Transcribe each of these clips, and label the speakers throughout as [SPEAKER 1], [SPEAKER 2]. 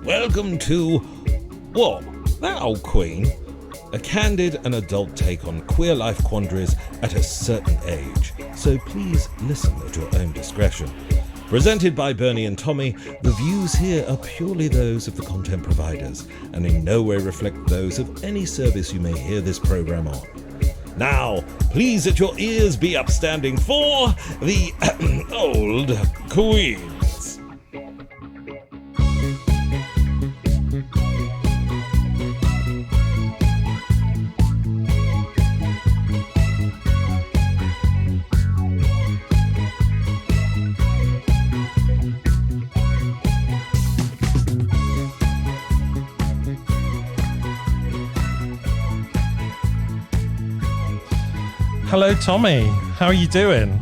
[SPEAKER 1] welcome to What? That Old Queen? A candid and adult take on queer life quandaries at a certain age. So please listen at your own discretion. Presented by Bernie and Tommy, the views here are purely those of the content providers and in no way reflect those of any service you may hear this program on. Now, please let your ears be upstanding for the Old Queens.
[SPEAKER 2] Hello, Tommy. How are you doing?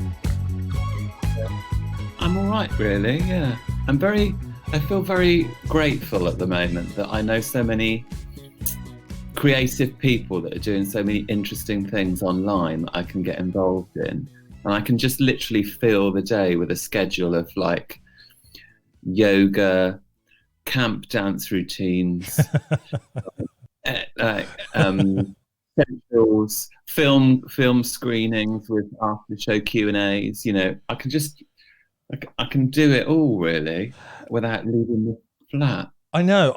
[SPEAKER 3] I'm all right, really. Yeah, I feel very grateful at the moment that I know so many creative people that are doing so many interesting things online that I can get involved in, and I can just literally fill the day with a schedule of like yoga, camp dance routines, essentials, film screenings with after show Q&As. You know, I can do it all really without leaving the flat.
[SPEAKER 2] I know.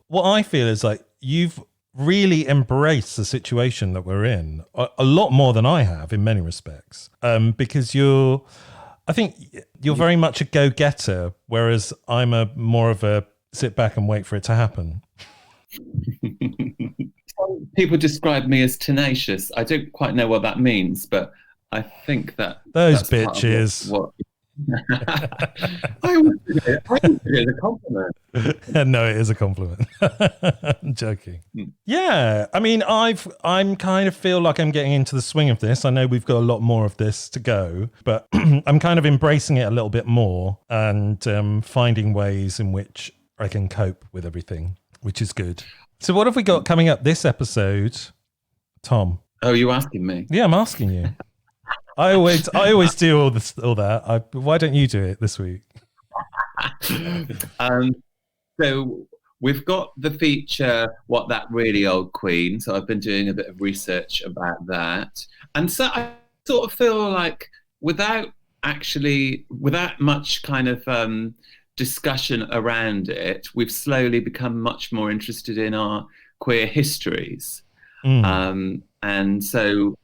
[SPEAKER 2] What I feel is like you've really embraced the situation that we're in a lot more than I have in many respects. Because I think you're very much a go-getter, whereas I'm more of a sit back and wait for it to happen.
[SPEAKER 3] People describe me as tenacious. I don't quite know what that means, but I think that
[SPEAKER 2] those bitches.
[SPEAKER 3] I always do it as a compliment.
[SPEAKER 2] No, it is a compliment. I'm joking. Yeah, I mean, I'm kind of feel like I'm getting into the swing of this. I know we've got a lot more of this to go, but I'm kind of embracing it a little bit more and finding ways in which I can cope with everything, which is good. So what have we got coming up this episode, Tom?
[SPEAKER 3] Oh, you asking me?
[SPEAKER 2] Yeah, I'm asking you. I always do all that. Why don't you do it this week?
[SPEAKER 3] So we've got the feature, What That Really Old Queen. So I've been doing a bit of research about that. And so I sort of feel like without much kind of discussion around it, we've slowly become much more interested in our queer histories. And so,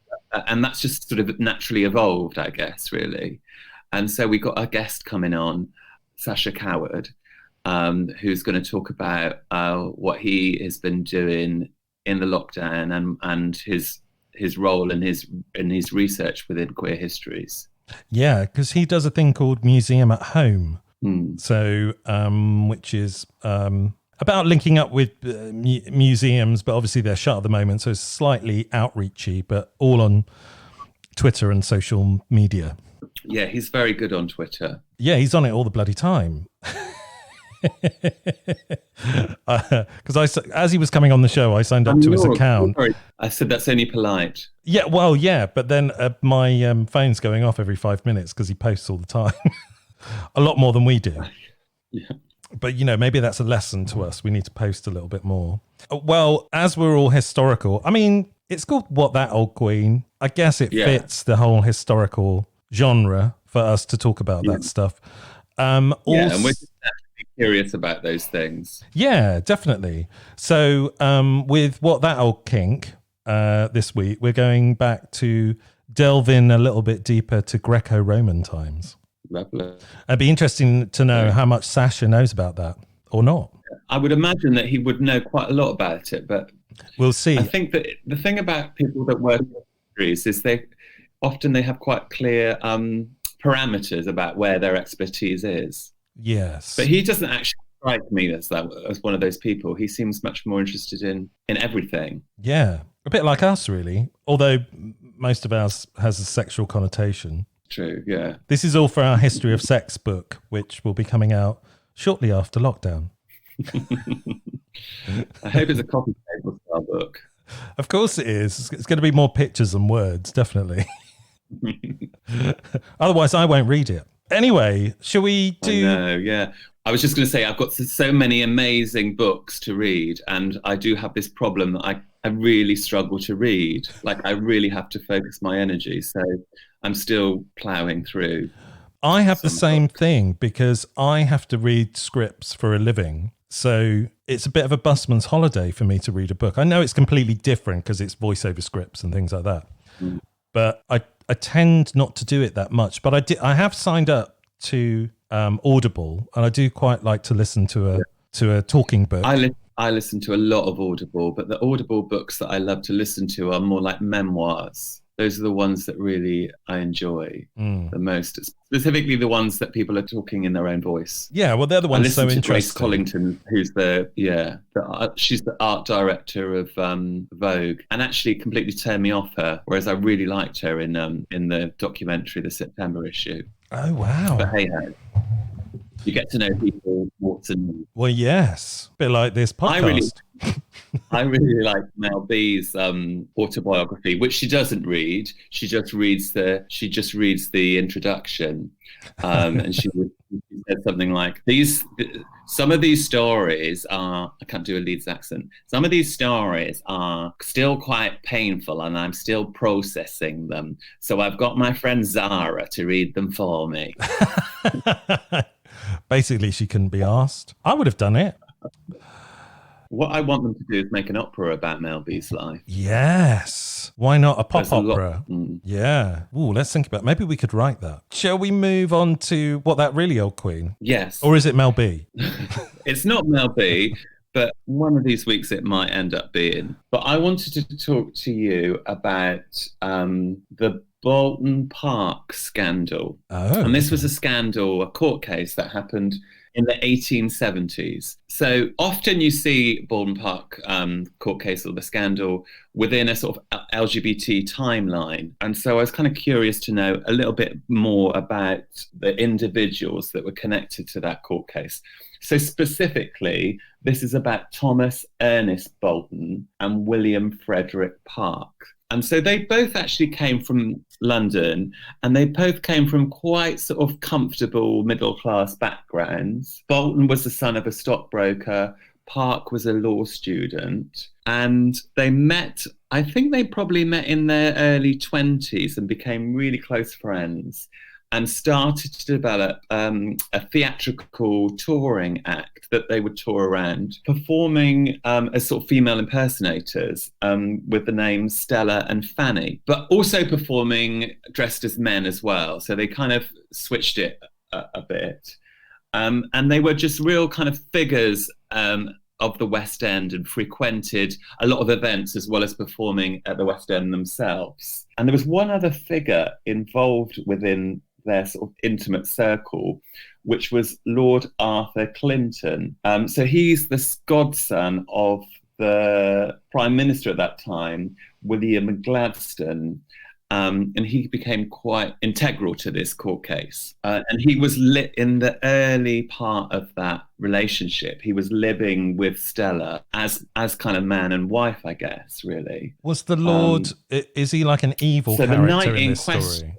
[SPEAKER 3] and that's just sort of naturally evolved, I guess, really. And so we got a guest coming on, Sacha, who's going to talk about what he has been doing in the lockdown and his role and his research within queer histories.
[SPEAKER 2] Yeah, because he does a thing called Museum at Home. So, which is about linking up with museums, but obviously they're shut at the moment, so it's slightly outreachy, but all on Twitter and social media.
[SPEAKER 3] Yeah, he's very good on Twitter.
[SPEAKER 2] Yeah, he's on it all the bloody time. Because as he was coming on the show, I signed up to his account.
[SPEAKER 3] I said that's only polite.
[SPEAKER 2] Yeah, well, yeah, but then my phone's going off every 5 minutes because he posts all the time. A lot more than we do.
[SPEAKER 3] Yeah.
[SPEAKER 2] But, you know, maybe that's a lesson to us. We need to post a little bit more. Well, as we're all historical, I mean, it's called What That Old Queen. I guess it fits the whole historical genre for us to talk about that stuff.
[SPEAKER 3] And we're just actually curious about those things.
[SPEAKER 2] Yeah, definitely. So with What That Old Kink this week, we're going back to delve in a little bit deeper to Greco Roman times.
[SPEAKER 3] Lovely.
[SPEAKER 2] It'd be interesting to know how much Sacha knows about that or not.
[SPEAKER 3] I would imagine that he would know quite a lot about it, but
[SPEAKER 2] we'll see.
[SPEAKER 3] I think that the thing about people that work in histories is they often have quite clear parameters about where their expertise is.
[SPEAKER 2] Yes.
[SPEAKER 3] But he doesn't actually strike me as one of those people. He seems much more interested in everything.
[SPEAKER 2] Yeah, a bit like us, really. Although most of ours has a sexual connotation.
[SPEAKER 3] True, yeah.
[SPEAKER 2] This is all for our History of Sex book, which will be coming out shortly after lockdown.
[SPEAKER 3] I hope it's a coffee table style book.
[SPEAKER 2] Of course it is. It's going to be more pictures than words, definitely. Otherwise, I won't read it. Anyway, shall we do...
[SPEAKER 3] I know, yeah. I was just going to say, I've got so many amazing books to read, and I do have this problem that I really struggle to read. Like, I really have to focus my energy. So I'm still ploughing through.
[SPEAKER 2] I have the same thing because I have to read scripts for a living. So it's a bit of a busman's holiday for me to read a book. I know it's completely different because it's voiceover scripts and things like that. But I tend not to do it that much. But I have signed up to Audible, and I do quite like to listen to a talking book.
[SPEAKER 3] I listen to a lot of Audible, but the Audible books that I love to listen to are more like memoirs. Those are the ones that really I enjoy the most, specifically the ones that people are talking in their own voice.
[SPEAKER 2] Yeah, well, they're the ones so interesting.
[SPEAKER 3] Grace Collington, who's she's the art director of Vogue, and actually completely turned me off her, whereas I really liked her in the documentary, the September issue.
[SPEAKER 2] Oh, wow.
[SPEAKER 3] But hey ho. You get to know people, what's and needs.
[SPEAKER 2] Well, yes. A bit like this podcast.
[SPEAKER 3] I really like Mel B's autobiography, which she doesn't read. She just reads the introduction, and she said something like, some of these stories are, I can't do a Leeds accent. Some of these stories are still quite painful, and I'm still processing them. So I've got my friend Zara to read them for me.
[SPEAKER 2] Basically, she couldn't be asked. I would have done it.
[SPEAKER 3] What I want them to do is make an opera about Mel B's life.
[SPEAKER 2] Yes. Why not a pop opera? Yeah. Ooh, let's think about it. Maybe we could write that. Shall we move on to What That Really Old Queen?
[SPEAKER 3] Yes.
[SPEAKER 2] Or is it Mel B?
[SPEAKER 3] It's not Mel B, but one of these weeks it might end up being. But I wanted to talk to you about the Bolton Park Scandal.
[SPEAKER 2] Oh.
[SPEAKER 3] And this was a scandal, a court case that happened in the 1870s. So often you see Bolton Park court case or the scandal within a sort of LGBT timeline. And so I was kind of curious to know a little bit more about the individuals that were connected to that court case. So specifically, this is about Thomas Ernest Bolton and William Frederick Park. And so they both actually came from London, and they both came from quite sort of comfortable middle-class backgrounds. Bolton was the son of a stockbroker. Park was a law student. And they met, I think they probably met in their early 20s and became really close friends, and started to develop a theatrical touring act that they would tour around, performing as sort of female impersonators with the names Stella and Fanny, but also performing dressed as men as well. So they kind of switched it a bit. And they were just real kind of figures of the West End and frequented a lot of events as well as performing at the West End themselves. And there was one other figure involved within their sort of intimate circle, which was Lord Arthur Clinton. So he's the godson of the Prime Minister at that time, William Gladstone. And he became quite integral to this court case. And he was lit in the early part of that relationship. He was living with Stella as kind of man and wife, I guess, really.
[SPEAKER 2] Was the Lord, is he like an evil character in this story?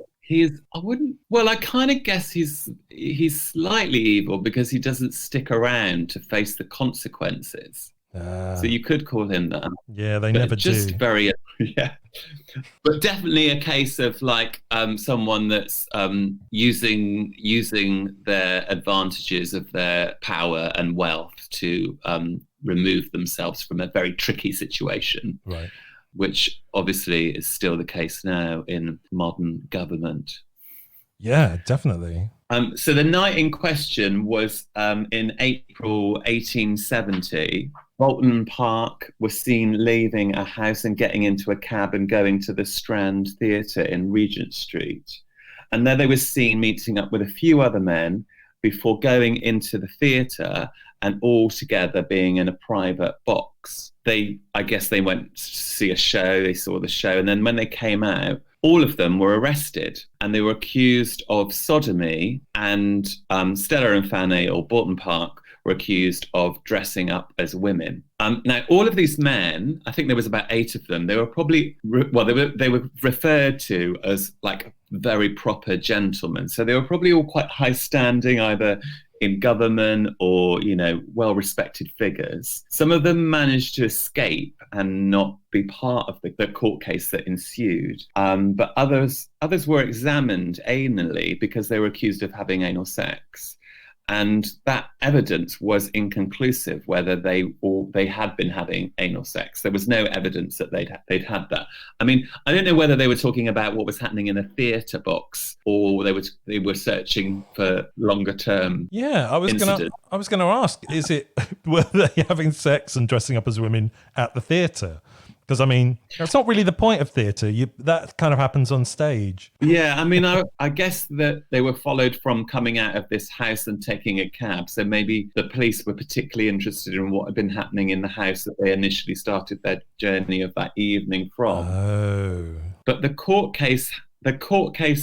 [SPEAKER 3] I kind of guess he's slightly evil because he doesn't stick around to face the consequences. So you could call him that.
[SPEAKER 2] Yeah, they never
[SPEAKER 3] just
[SPEAKER 2] do.
[SPEAKER 3] Very, yeah. But definitely a case of like someone that's using their advantages of their power and wealth to remove themselves from a very tricky situation.
[SPEAKER 2] Right. Which
[SPEAKER 3] obviously is still the case now in modern government.
[SPEAKER 2] Yeah, definitely.
[SPEAKER 3] So the night in question was in April 1870. Bolton Park was seen leaving a house and getting into a cab and going to the Strand Theatre in Regent Street. And there they were seen meeting up with a few other men before going into the theatre and all together being in a private box. I guess they went to see a show, they saw the show, and then when they came out, all of them were arrested and they were accused of sodomy, and Stella and Fanny, or Bolton Park, were accused of dressing up as women. Now, all of these men, I think there was about 8 of them, they were probably, they were referred to as like very proper gentlemen. So they were probably all quite high standing, either in government or, well-respected figures. Some of them managed to escape and not be part of the court case that ensued. But others were examined anally because they were accused of having anal sex. And that evidence was inconclusive whether they had been having anal sex. There was no evidence that they'd had that. I mean, I don't know whether they were talking about what was happening in a theatre box or they were searching for longer term.
[SPEAKER 2] Yeah, I was going to ask: were they having sex and dressing up as women at the theatre? Because, I mean, that's not really the point of theatre. That kind of happens on stage.
[SPEAKER 3] Yeah, I mean, I guess that they were followed from coming out of this house and taking a cab. So maybe the police were particularly interested in what had been happening in the house that they initially started their journey of that evening from.
[SPEAKER 2] Oh.
[SPEAKER 3] But the court case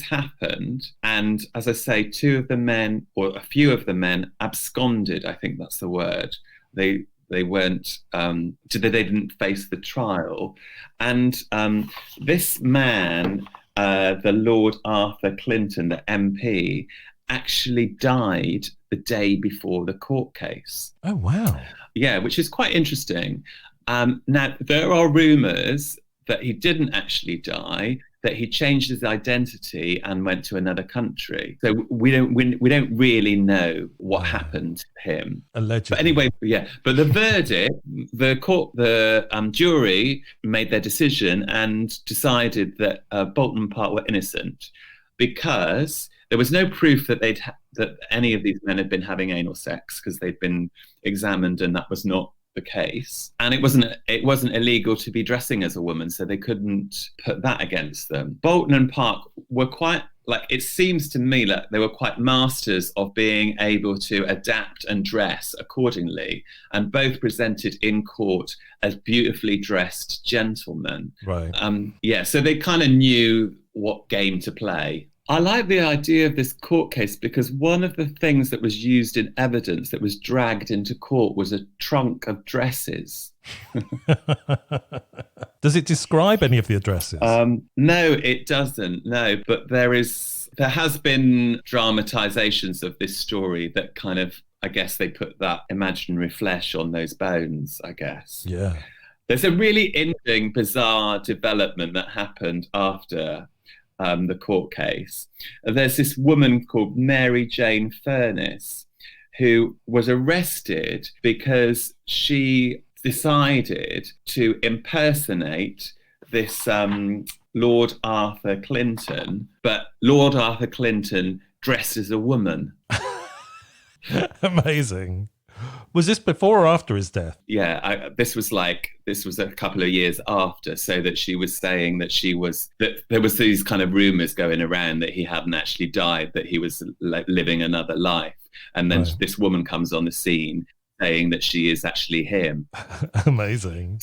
[SPEAKER 3] happened, and as I say, a few of the men absconded. I think that's the word. They weren't. They didn't face the trial, and this man, the Lord Arthur Clinton, the MP, actually died the day before the court case.
[SPEAKER 2] Oh wow!
[SPEAKER 3] Yeah, which is quite interesting. Now there are rumours that he didn't actually die, that he changed his identity and went to another country. So we don't really know what happened to him.
[SPEAKER 2] Allegedly.
[SPEAKER 3] But anyway, yeah. But the verdict, the jury made their decision and decided that Bolton Park were innocent because there was no proof that that any of these men had been having anal sex, because they'd been examined and that was not the case, and it wasn't illegal to be dressing as a woman, so they couldn't put that against them. Bolton and Park were quite, it seems to me like they were quite masters of being able to adapt and dress accordingly, and both presented in court as beautifully dressed gentlemen.
[SPEAKER 2] Right.
[SPEAKER 3] So they kind of knew what game to play. I like the idea of this court case because one of the things that was used in evidence that was dragged into court was a trunk of dresses.
[SPEAKER 2] Does it describe any of the dresses?
[SPEAKER 3] No, it doesn't. No, but there has been dramatizations of this story that kind of, I guess they put that imaginary flesh on those bones, I guess.
[SPEAKER 2] Yeah.
[SPEAKER 3] There's a really interesting, bizarre development that happened after the court case. There's this woman called Mary Jane Furness who was arrested because she decided to impersonate this Lord Arthur Clinton, but Lord Arthur Clinton dressed as a woman.
[SPEAKER 2] Amazing. Was this before or after his death?
[SPEAKER 3] Yeah, this was a couple of years after, so that she was saying that there was these kind of rumors going around that he hadn't actually died, that he was living another life. And then This woman comes on the scene saying that she is actually him.
[SPEAKER 2] Amazing.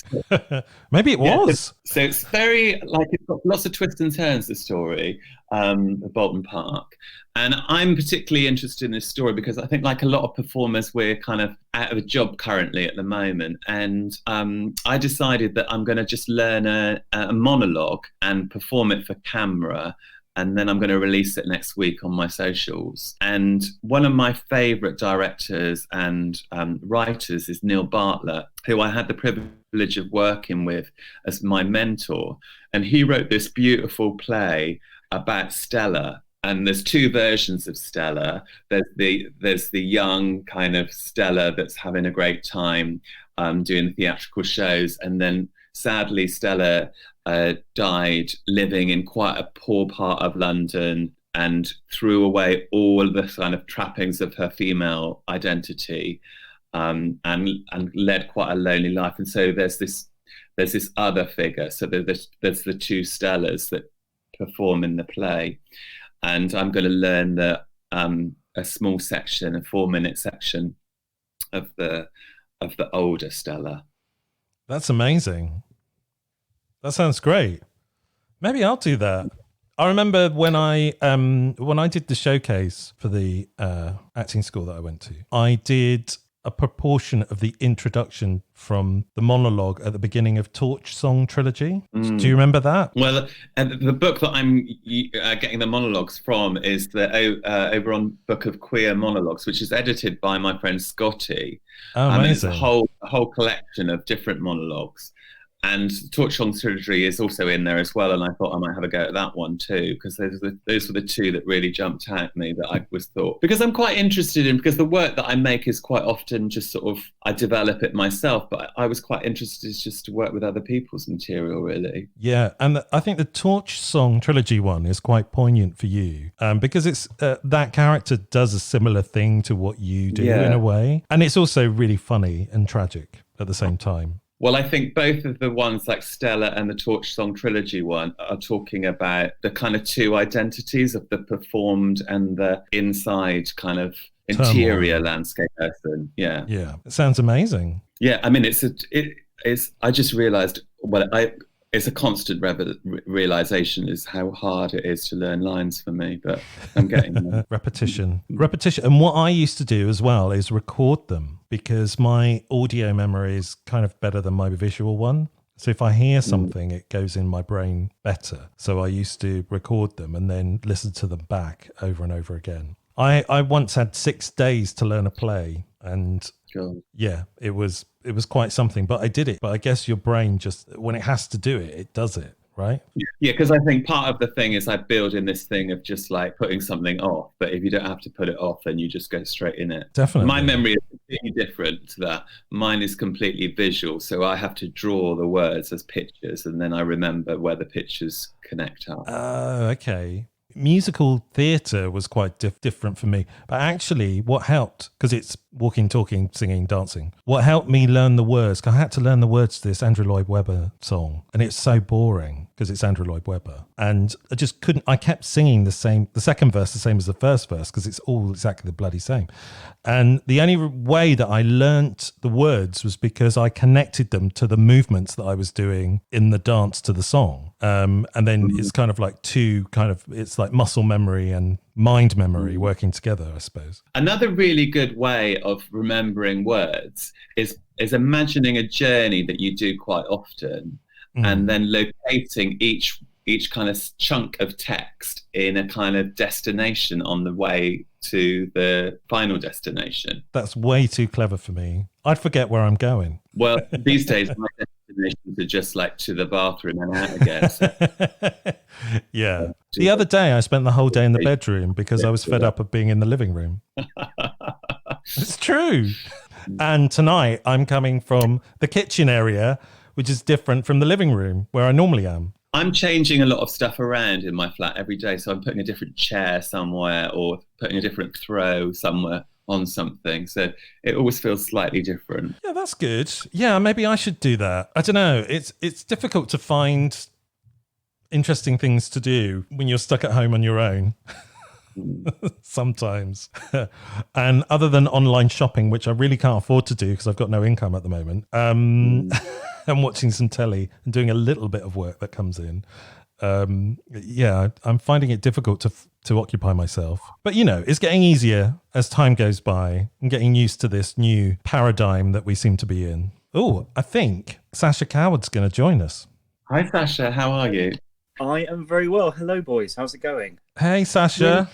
[SPEAKER 2] Maybe it was.
[SPEAKER 3] So it's very, it's got lots of twists and turns, the story, of Bolton Park. And I'm particularly interested in this story because I think, like a lot of performers, we're kind of out of a job currently at the moment. And I decided that I'm going to just learn a monologue and perform it for camera. And then I'm going to release it next week on my socials. And one of my favourite directors and writers is Neil Bartlett, who I had the privilege of working with as my mentor. And he wrote this beautiful play about Stella. And there's two versions of Stella. There's the young kind of Stella that's having a great time doing theatrical shows. And then sadly, Stella died living in quite a poor part of London and threw away all the kind of trappings of her female identity, and led quite a lonely life. And so there's this other figure. So there's the two Stellas that perform in the play, and I'm going to learn a small section, a 4-minute section of the older Stella.
[SPEAKER 2] That's amazing. That sounds great. Maybe I'll do that. I remember when I did the showcase for the acting school that I went to, I did a proportion of the introduction from the monologue at the beginning of Torch Song Trilogy. Do you remember that?
[SPEAKER 3] Well, the book that I'm getting the monologues from is the Oberon Book of Queer Monologues, which is edited by my friend Scotty.
[SPEAKER 2] Oh, amazing.
[SPEAKER 3] It's a whole collection of different monologues. And Torch Song Trilogy is also in there as well, and I thought I might have a go at that one too, because those were the two that really jumped out at me that I was thought. Because I'm quite interested in, because the work that I make is quite often just sort of, I develop it myself, but I was quite interested just to work with other people's material, really.
[SPEAKER 2] Yeah, and I think the Torch Song Trilogy one is quite poignant for you, because it's that character does a similar thing to what you do in a way, and it's also really funny and tragic at the same time.
[SPEAKER 3] Well, I think both of the ones like Stella and the Torch Song Trilogy one are talking about the kind of two identities of the performed and the inside kind of interior landscape person. Yeah.
[SPEAKER 2] Yeah. It sounds amazing.
[SPEAKER 3] Yeah. I mean, I just realized, it's a constant realization is how hard it is to learn lines for me, but I'm getting there.
[SPEAKER 2] Repetition. And what I used to do as well is record them, because my audio memory is kind of better than my visual one. So if I hear something, it goes in my brain better. So I used to record them and then listen to them back over and over again. I once had 6 days to learn a play, and yeah, it was quite something, but I did it. But I guess your brain just, when it has to do it, it does it, right?
[SPEAKER 3] Yeah, because I think part of the thing is I build in this thing of just like putting something off, but if you don't have to put it off, then you just go straight in it.
[SPEAKER 2] Definitely.
[SPEAKER 3] My memory is completely different to that. Mine is completely visual, so I have to draw the words as pictures, and then I remember where the pictures connect up.
[SPEAKER 2] Oh, okay. Musical theatre was quite different for me, but actually what helped, because it's walking, talking, singing, dancing, what helped me learn the words, because I had to learn the words to this Andrew Lloyd Webber song, and it's so boring because it's Andrew Lloyd Webber, and I just couldn't, I kept singing the second verse the same as the first verse, because it's all exactly the bloody same. And the only way that I learnt the words was because I connected them to the movements that I was doing in the dance to the song. And then it's kind of like it's like muscle memory and mind memory working together, I suppose.
[SPEAKER 3] Another really good way of remembering words is imagining a journey that you do quite often, and then locating each kind of chunk of text in a kind of destination on the way to the final destination.
[SPEAKER 2] That's way too clever for me. I'd forget where I'm going.
[SPEAKER 3] Well, these days my destinations are just like to the bathroom and out again. So.
[SPEAKER 2] Yeah. The other day I spent the whole day in the bedroom because I was fed up of being in the living room. It's true. And tonight I'm coming from the kitchen area, which is different from the living room where I normally am.
[SPEAKER 3] I'm changing a lot of stuff around in my flat every day. So I'm putting a different chair somewhere or putting a different throw somewhere on something. So it always feels slightly different.
[SPEAKER 2] Yeah, that's good. Yeah, maybe I should do that. I don't know. It's difficult to find interesting things to do when you're stuck at home on your own. Sometimes. And other than online shopping, which I really can't afford to do because I've got no income at the moment, I'm watching some telly and doing a little bit of work that comes in. Yeah, I'm finding it difficult to occupy myself. But, you know, it's getting easier as time goes by. I'm getting used to this new paradigm that we seem to be in. Oh, I think Sacha Coward's going to join us.
[SPEAKER 3] Hi, Sacha. How are you?
[SPEAKER 4] I am very well. Hello, boys. How's it going?
[SPEAKER 2] Hey, Sacha.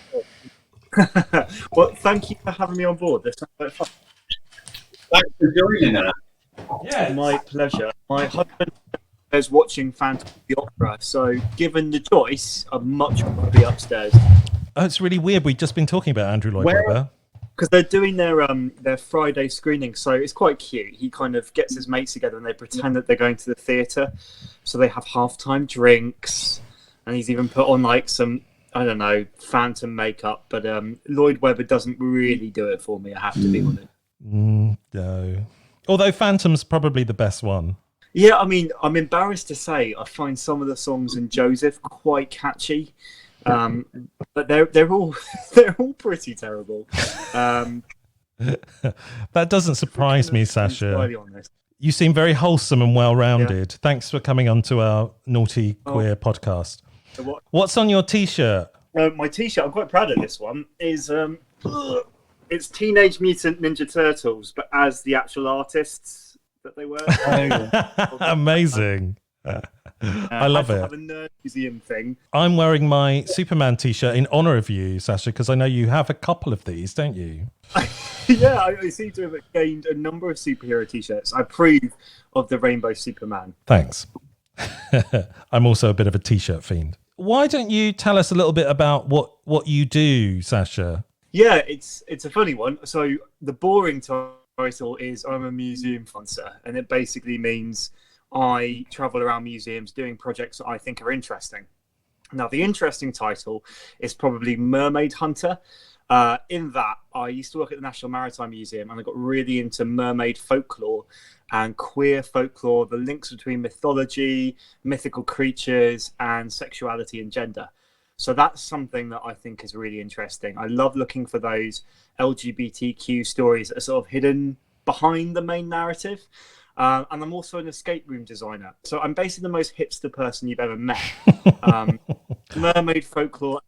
[SPEAKER 4] Well, thank you for having me on board. This sounds like fun.
[SPEAKER 3] Thanks for joining us.
[SPEAKER 4] Yeah, my pleasure. My husband is watching Phantom of the Opera, so given the choice, I'd much rather be upstairs.
[SPEAKER 2] Oh, it's really weird. We've just been talking about Andrew Lloyd Webber.
[SPEAKER 4] Because they're doing their Friday screening, so it's quite cute. He kind of gets his mates together and they pretend that they're going to the theatre. So they have halftime drinks, and he's even put on like some, I don't know, Phantom makeup. But Lloyd Webber doesn't really do it for me, I have to be honest.
[SPEAKER 2] No. Although Phantom's probably the best one.
[SPEAKER 4] Yeah, I mean, I'm embarrassed to say I find some of the songs in Joseph quite catchy. But they're all pretty terrible.
[SPEAKER 2] That doesn't surprise me, Sacha. You seem very wholesome and well-rounded. Yeah. Thanks for coming on to our Naughty Queer podcast.
[SPEAKER 4] So
[SPEAKER 2] what's on your T-shirt?
[SPEAKER 4] My T-shirt, I'm quite proud of this one, is It's Teenage Mutant Ninja Turtles, but as the actual artists that they were.
[SPEAKER 2] Amazing. I love it.
[SPEAKER 4] Have a nerd museum thing.
[SPEAKER 2] I'm wearing my Superman t-shirt in honor of you, Sacha, because I know you have a couple of these, don't you?
[SPEAKER 4] Yeah, I seem to have gained a number of superhero t-shirts. I approve of the Rainbow Superman.
[SPEAKER 2] Thanks. I'm also a bit of a t-shirt fiend. Why don't you tell us a little bit about what you do, Sacha?
[SPEAKER 4] Yeah, it's a funny one. So the boring title is I'm a museum sponsor, and it basically means I travel around museums doing projects that I think are interesting. Now, the interesting title is probably Mermaid Hunter. In that, I used to work at the National Maritime Museum, and I got really into mermaid folklore and queer folklore, the links between mythology, mythical creatures, and sexuality and gender. So that's something that I think is really interesting. I love looking for those LGBTQ stories that are sort of hidden behind the main narrative. And I'm also an escape room designer. So I'm basically the most hipster person you've ever met. Mermaid folklore,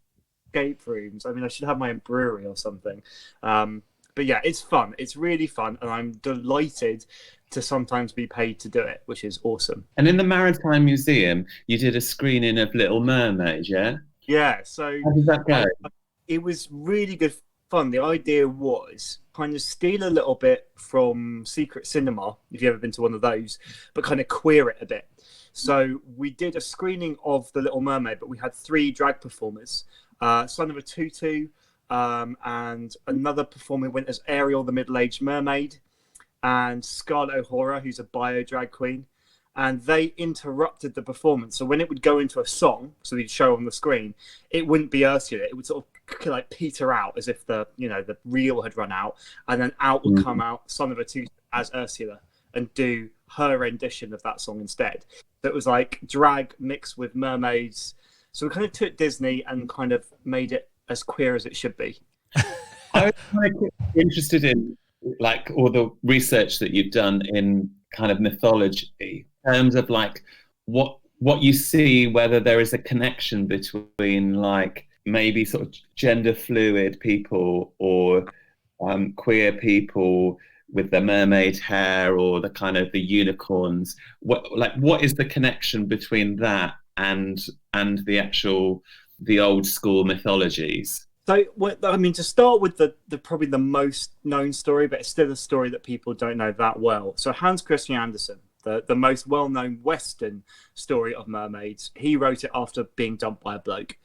[SPEAKER 4] escape rooms. I mean, I should have my own brewery or something. But yeah, it's fun. It's really fun. And I'm delighted to sometimes be paid to do it, which is awesome.
[SPEAKER 3] And in the Maritime Museum, you did a screening of Little Mermaid, yeah?
[SPEAKER 4] Yeah. So
[SPEAKER 3] how did that go?
[SPEAKER 4] It was really good fun. The idea was kind of steal a little bit from Secret Cinema, if you've ever been to one of those, but kind of queer it a bit. So we did a screening of The Little Mermaid, but we had 3 drag performers, Son of a Tutu, and another performer went as Ariel, the middle-aged mermaid, and Scarlett O'Hara, who's a bio drag queen. And they interrupted the performance. So when it would go into a song, so they'd show on the screen, it wouldn't be Ursula. It would sort of like peter out as if the reel had run out, and then out would come out Son of a Tutu as Ursula and do her rendition of that song instead. So it was like drag mixed with mermaids. So we kind of took Disney and kind of made it as queer as it should be.
[SPEAKER 3] I was kind of interested in like all the research that you've done in kind of mythology, in terms of like what you see, whether there is a connection between like maybe sort of gender fluid people or queer people with the mermaid hair or the kind of the unicorns. What is the connection between that and the old school mythologies?
[SPEAKER 4] So, I mean, to start with the probably the most known story, but it's still a story that people don't know that well. So Hans Christian Andersen, the most well-known Western story of mermaids, he wrote it after being dumped by a bloke.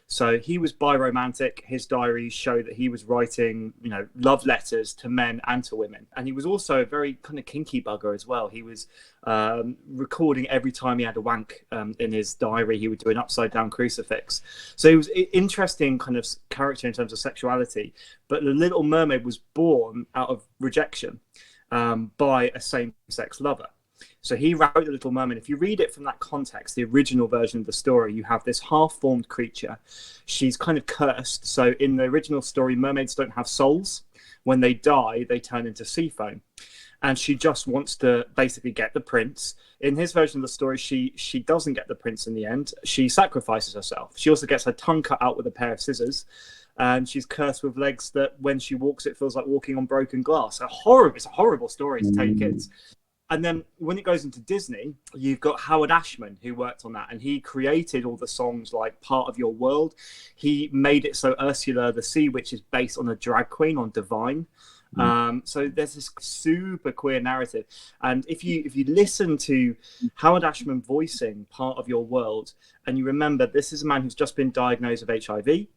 [SPEAKER 4] So he was biromantic. His diaries show that he was writing, love letters to men and to women. And he was also a very kind of kinky bugger as well. He was recording every time he had a wank in his diary. He would do an upside down crucifix. So he was an interesting kind of character in terms of sexuality. But The Little Mermaid was born out of rejection by a same-sex lover. So he wrote The Little Mermaid. If you read it from that context, the original version of the story, you have this half-formed creature. She's kind of cursed. So in the original story, mermaids don't have souls. When they die, they turn into sea foam. And she just wants to basically get the prince. In his version of the story, she doesn't get the prince in the end. She sacrifices herself. She also gets her tongue cut out with a pair of scissors. And she's cursed with legs that when she walks, it feels like walking on broken glass. It's a horrible story to tell your kids. And then when it goes into Disney, you've got Howard Ashman, who worked on that, and he created all the songs like Part of Your World. He made it so Ursula the Sea Witch is based on a drag queen, on Divine. So there's this super queer narrative. And if you listen to Howard Ashman voicing Part of Your World, and you remember this is a man who's just been diagnosed with HIV,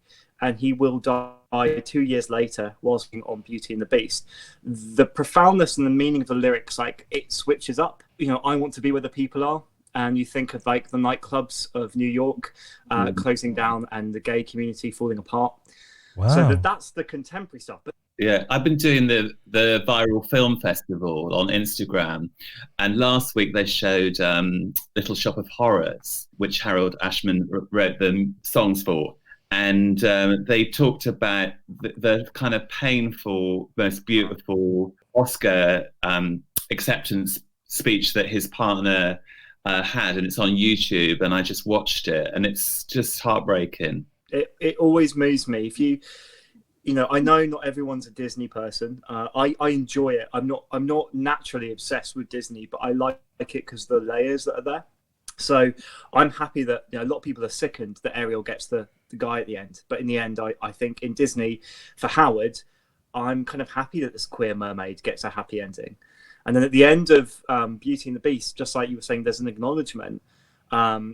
[SPEAKER 4] and he will die 2 years later whilst on Beauty and the Beast. The profoundness and the meaning of the lyrics, like, it switches up. I want to be where the people are. And you think of like the nightclubs of New York closing down and the gay community falling apart.
[SPEAKER 2] Wow.
[SPEAKER 4] So that's the contemporary stuff. But
[SPEAKER 3] yeah, I've been doing the Viral Film Festival on Instagram, and last week they showed Little Shop of Horrors, which Harold Ashman wrote the songs for. And they talked about the kind of painful, most beautiful Oscar acceptance speech that his partner had, and it's on YouTube, and I just watched it, and it's just heartbreaking.
[SPEAKER 4] It always moves me. I know not everyone's a Disney person. I enjoy it. I'm not naturally obsessed with Disney, but I like it because the layers that are there. So I'm happy that a lot of people are sickened that Ariel gets the guy at the end. But in the end, I think in Disney, for Howard, I'm kind of happy that this queer mermaid gets a happy ending. And then at the end of Beauty and the Beast, just like you were saying, there's an acknowledgement,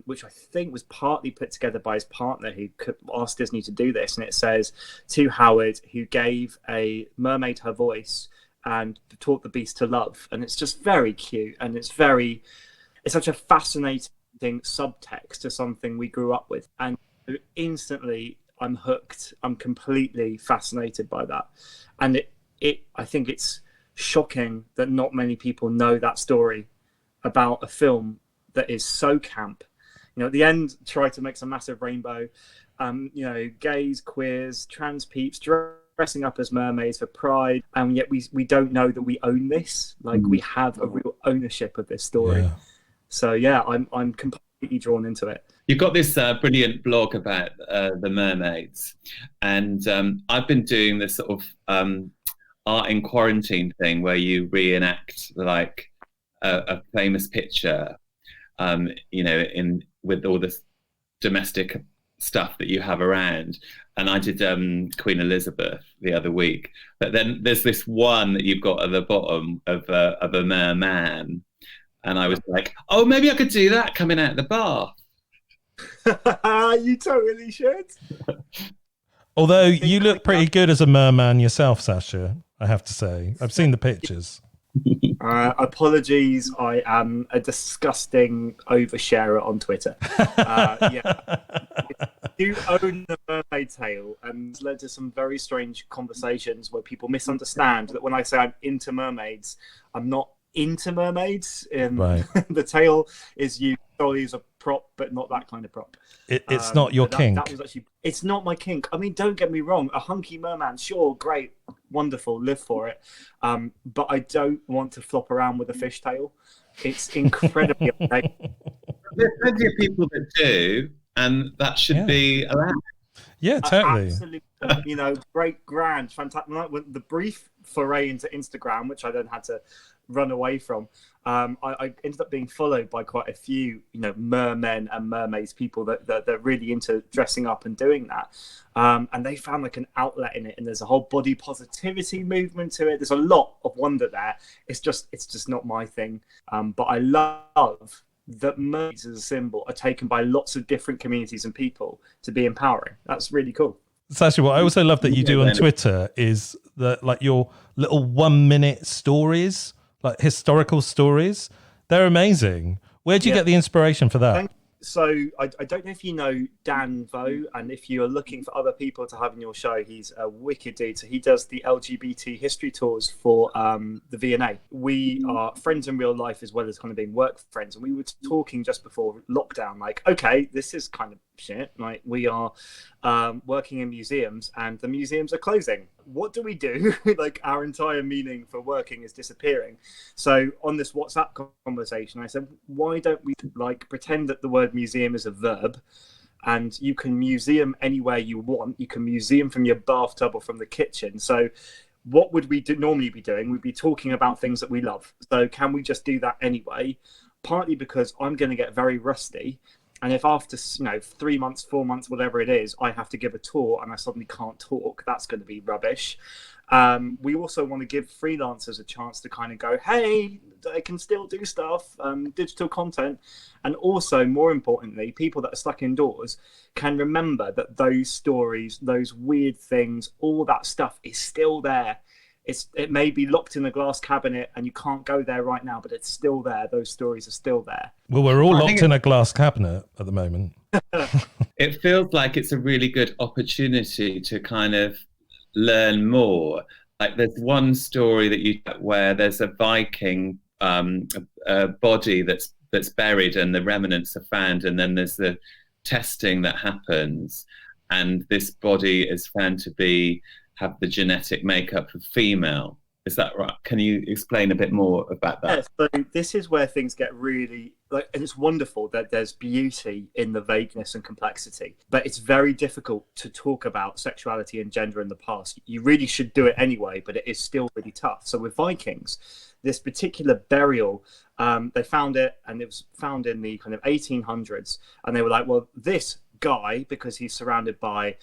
[SPEAKER 4] which I think was partly put together by his partner who asked Disney to do this. And it says, to Howard, who gave a mermaid her voice and taught the beast to love. And it's just very cute. And it's such a fascinating subtext to something we grew up with. And instantly I'm hooked. I'm completely fascinated by that. And I think it's shocking that not many people know that story about a film that is so camp. At the end, try to make some massive rainbow, gays, queers, trans peeps dressing up as mermaids for pride, and yet we don't know that we own this. Like, we have a real ownership of this story.
[SPEAKER 2] Yeah.
[SPEAKER 4] So yeah, I'm completely drawn into it.
[SPEAKER 3] You've got this brilliant blog about the mermaids, and I've been doing this sort of art in quarantine thing where you reenact like a famous picture, with all this domestic stuff that you have around. And I did Queen Elizabeth the other week, but then there's this one that you've got at the bottom of a merman, and I was like, oh, maybe I could do that coming out of the bath.
[SPEAKER 4] You totally should.
[SPEAKER 2] Although you look pretty good as a merman yourself, Sacha, I have to say. I've seen the pictures.
[SPEAKER 4] Apologies, I am a disgusting oversharer on Twitter. Yeah, you own the mermaid tail, and it's led to some very strange conversations where people misunderstand that when I say I'm into mermaids, I'm not into mermaids.
[SPEAKER 2] Right.
[SPEAKER 4] The tail is used solely as a prop, but not that kind of prop.
[SPEAKER 2] It's not your kink.
[SPEAKER 4] That was actually, it's not my kink. I mean, don't get me wrong, a hunky merman, sure, great, wonderful, live for it. But I don't want to flop around with a fishtail. It's incredibly updated.
[SPEAKER 3] There's plenty of people that do, and that should be allowed.
[SPEAKER 2] Yeah, totally.
[SPEAKER 4] Absolutely. Great, grand, fantastic. The brief foray into Instagram, which I then had to run away from, I ended up being followed by quite a few, mermen and mermaids, people that they're really into dressing up and doing that. And they found like an outlet in it, and there's a whole body positivity movement to it. There's a lot of wonder there. It's just not my thing. But I love that mermaids as a symbol are taken by lots of different communities and people to be empowering. That's really cool.
[SPEAKER 2] Sacha, what I also love that you do on Twitter is that, like, your little 1 minute stories, like historical stories, they're amazing. Where do you get the inspiration for that?
[SPEAKER 4] So I don't know if you know Dan Vo, and if you are looking for other people to have in your show, he's a wicked dude. So he does the LGBT history tours for the V&A. We are friends in real life as well as kind of being work friends. And we were talking just before lockdown, like, okay, this is kind of shit. Like, we are working in museums and the museums are closing. What do we do? Like, our entire meaning for working is disappearing. So on this WhatsApp conversation, I said, why don't we pretend that the word museum is a verb, and you can museum anywhere you want. You can museum from your bathtub or from the kitchen. So what would we normally be doing? We'd be talking about things that we love. So can we just do that anyway? Partly because I'm going to get very rusty. And if after 3 months, 4 months, whatever it is, I have to give a tour and I suddenly can't talk, that's going to be rubbish. We also want to give freelancers a chance to kind of go, hey, they can still do stuff, digital content. And also, more importantly, people that are stuck indoors can remember that those stories, those weird things, all that stuff is still there. It may be locked in a glass cabinet and you can't go there right now, but it's still there. Those stories are still there.
[SPEAKER 2] Well, we're all locked in a glass cabinet at the moment.
[SPEAKER 3] It feels like it's a really good opportunity to kind of learn more. Like, there's one story where there's a Viking a body that's buried and the remnants are found, and then there's the testing that happens, and this body is found to have the genetic makeup of female. Is that right? Can you explain a bit more about that?
[SPEAKER 4] Yeah, so this is where things get really like, and it's wonderful that there's beauty in the vagueness and complexity, but it's very difficult to talk about sexuality and gender in the past. You really should do it anyway, but it is still really tough. So with Vikings, this particular burial, they found it, and it was found in the kind of 1800s, and they were like, well, this guy, because he's surrounded by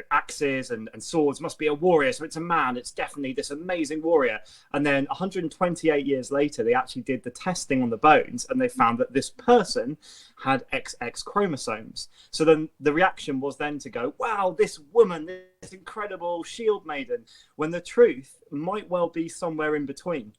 [SPEAKER 4] axes and swords, must be a warrior. So it's a man. It's definitely this amazing warrior. And then 128 years later, they actually did the testing on the bones, and they found that this person had XX chromosomes. So then the reaction was then to go, wow, this woman, this incredible shield maiden, when the truth might well be somewhere in between.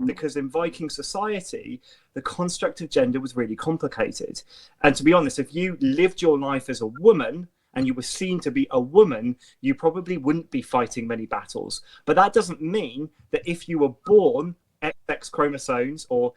[SPEAKER 4] Because in Viking society, the construct of gender was really complicated. And to be honest, if you lived your life as a woman, and you were seen to be a woman, you probably wouldn't be fighting many battles. But that doesn't mean that if you were born XX chromosomes or,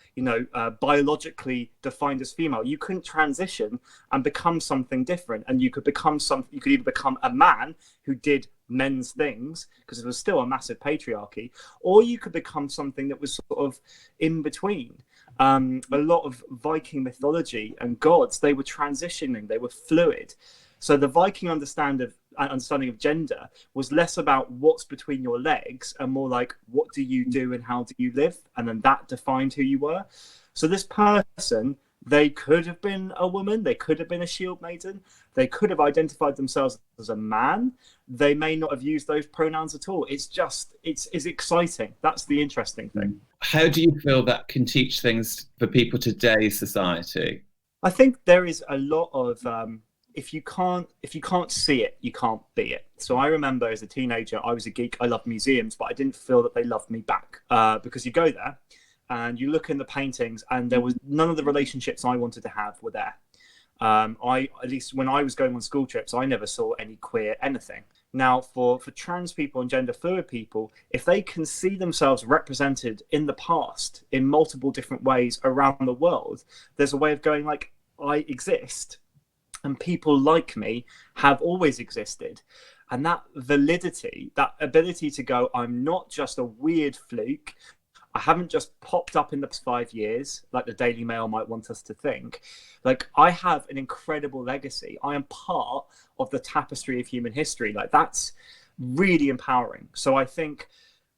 [SPEAKER 4] biologically defined as female, you couldn't transition and become something different. And you could either become a man who did men's things, because it was still a massive patriarchy, or you could become something that was sort of in between. A lot of Viking mythology and gods, they were transitioning, they were fluid. So the Viking understanding of gender was less about what's between your legs and more like, what do you do and how do you live? And then that defined who you were. So this person, they could have been a woman, they could have been a shield maiden, they could have identified themselves as a man. They may not have used those pronouns at all. It's exciting. That's the interesting thing.
[SPEAKER 3] How do you feel that can teach things for people today's society?
[SPEAKER 4] I think there is a lot of... If you can't see it, you can't be it. So I remember as a teenager, I was a geek. I loved museums, but I didn't feel that they loved me back, because you go there and you look in the paintings, and there was none of the relationships I wanted to have were there. At least when I was going on school trips, I never saw any queer anything. Now, for trans people and gender fluid people, if they can see themselves represented in the past in multiple different ways around the world, there's a way of going like, I exist. And people like me have always existed. And that validity, that ability to go, I'm not just a weird fluke. I haven't just popped up in the past 5 years, like the Daily Mail might want us to think. Like, I have an incredible legacy. I am part of the tapestry of human history. Like, that's really empowering. So I think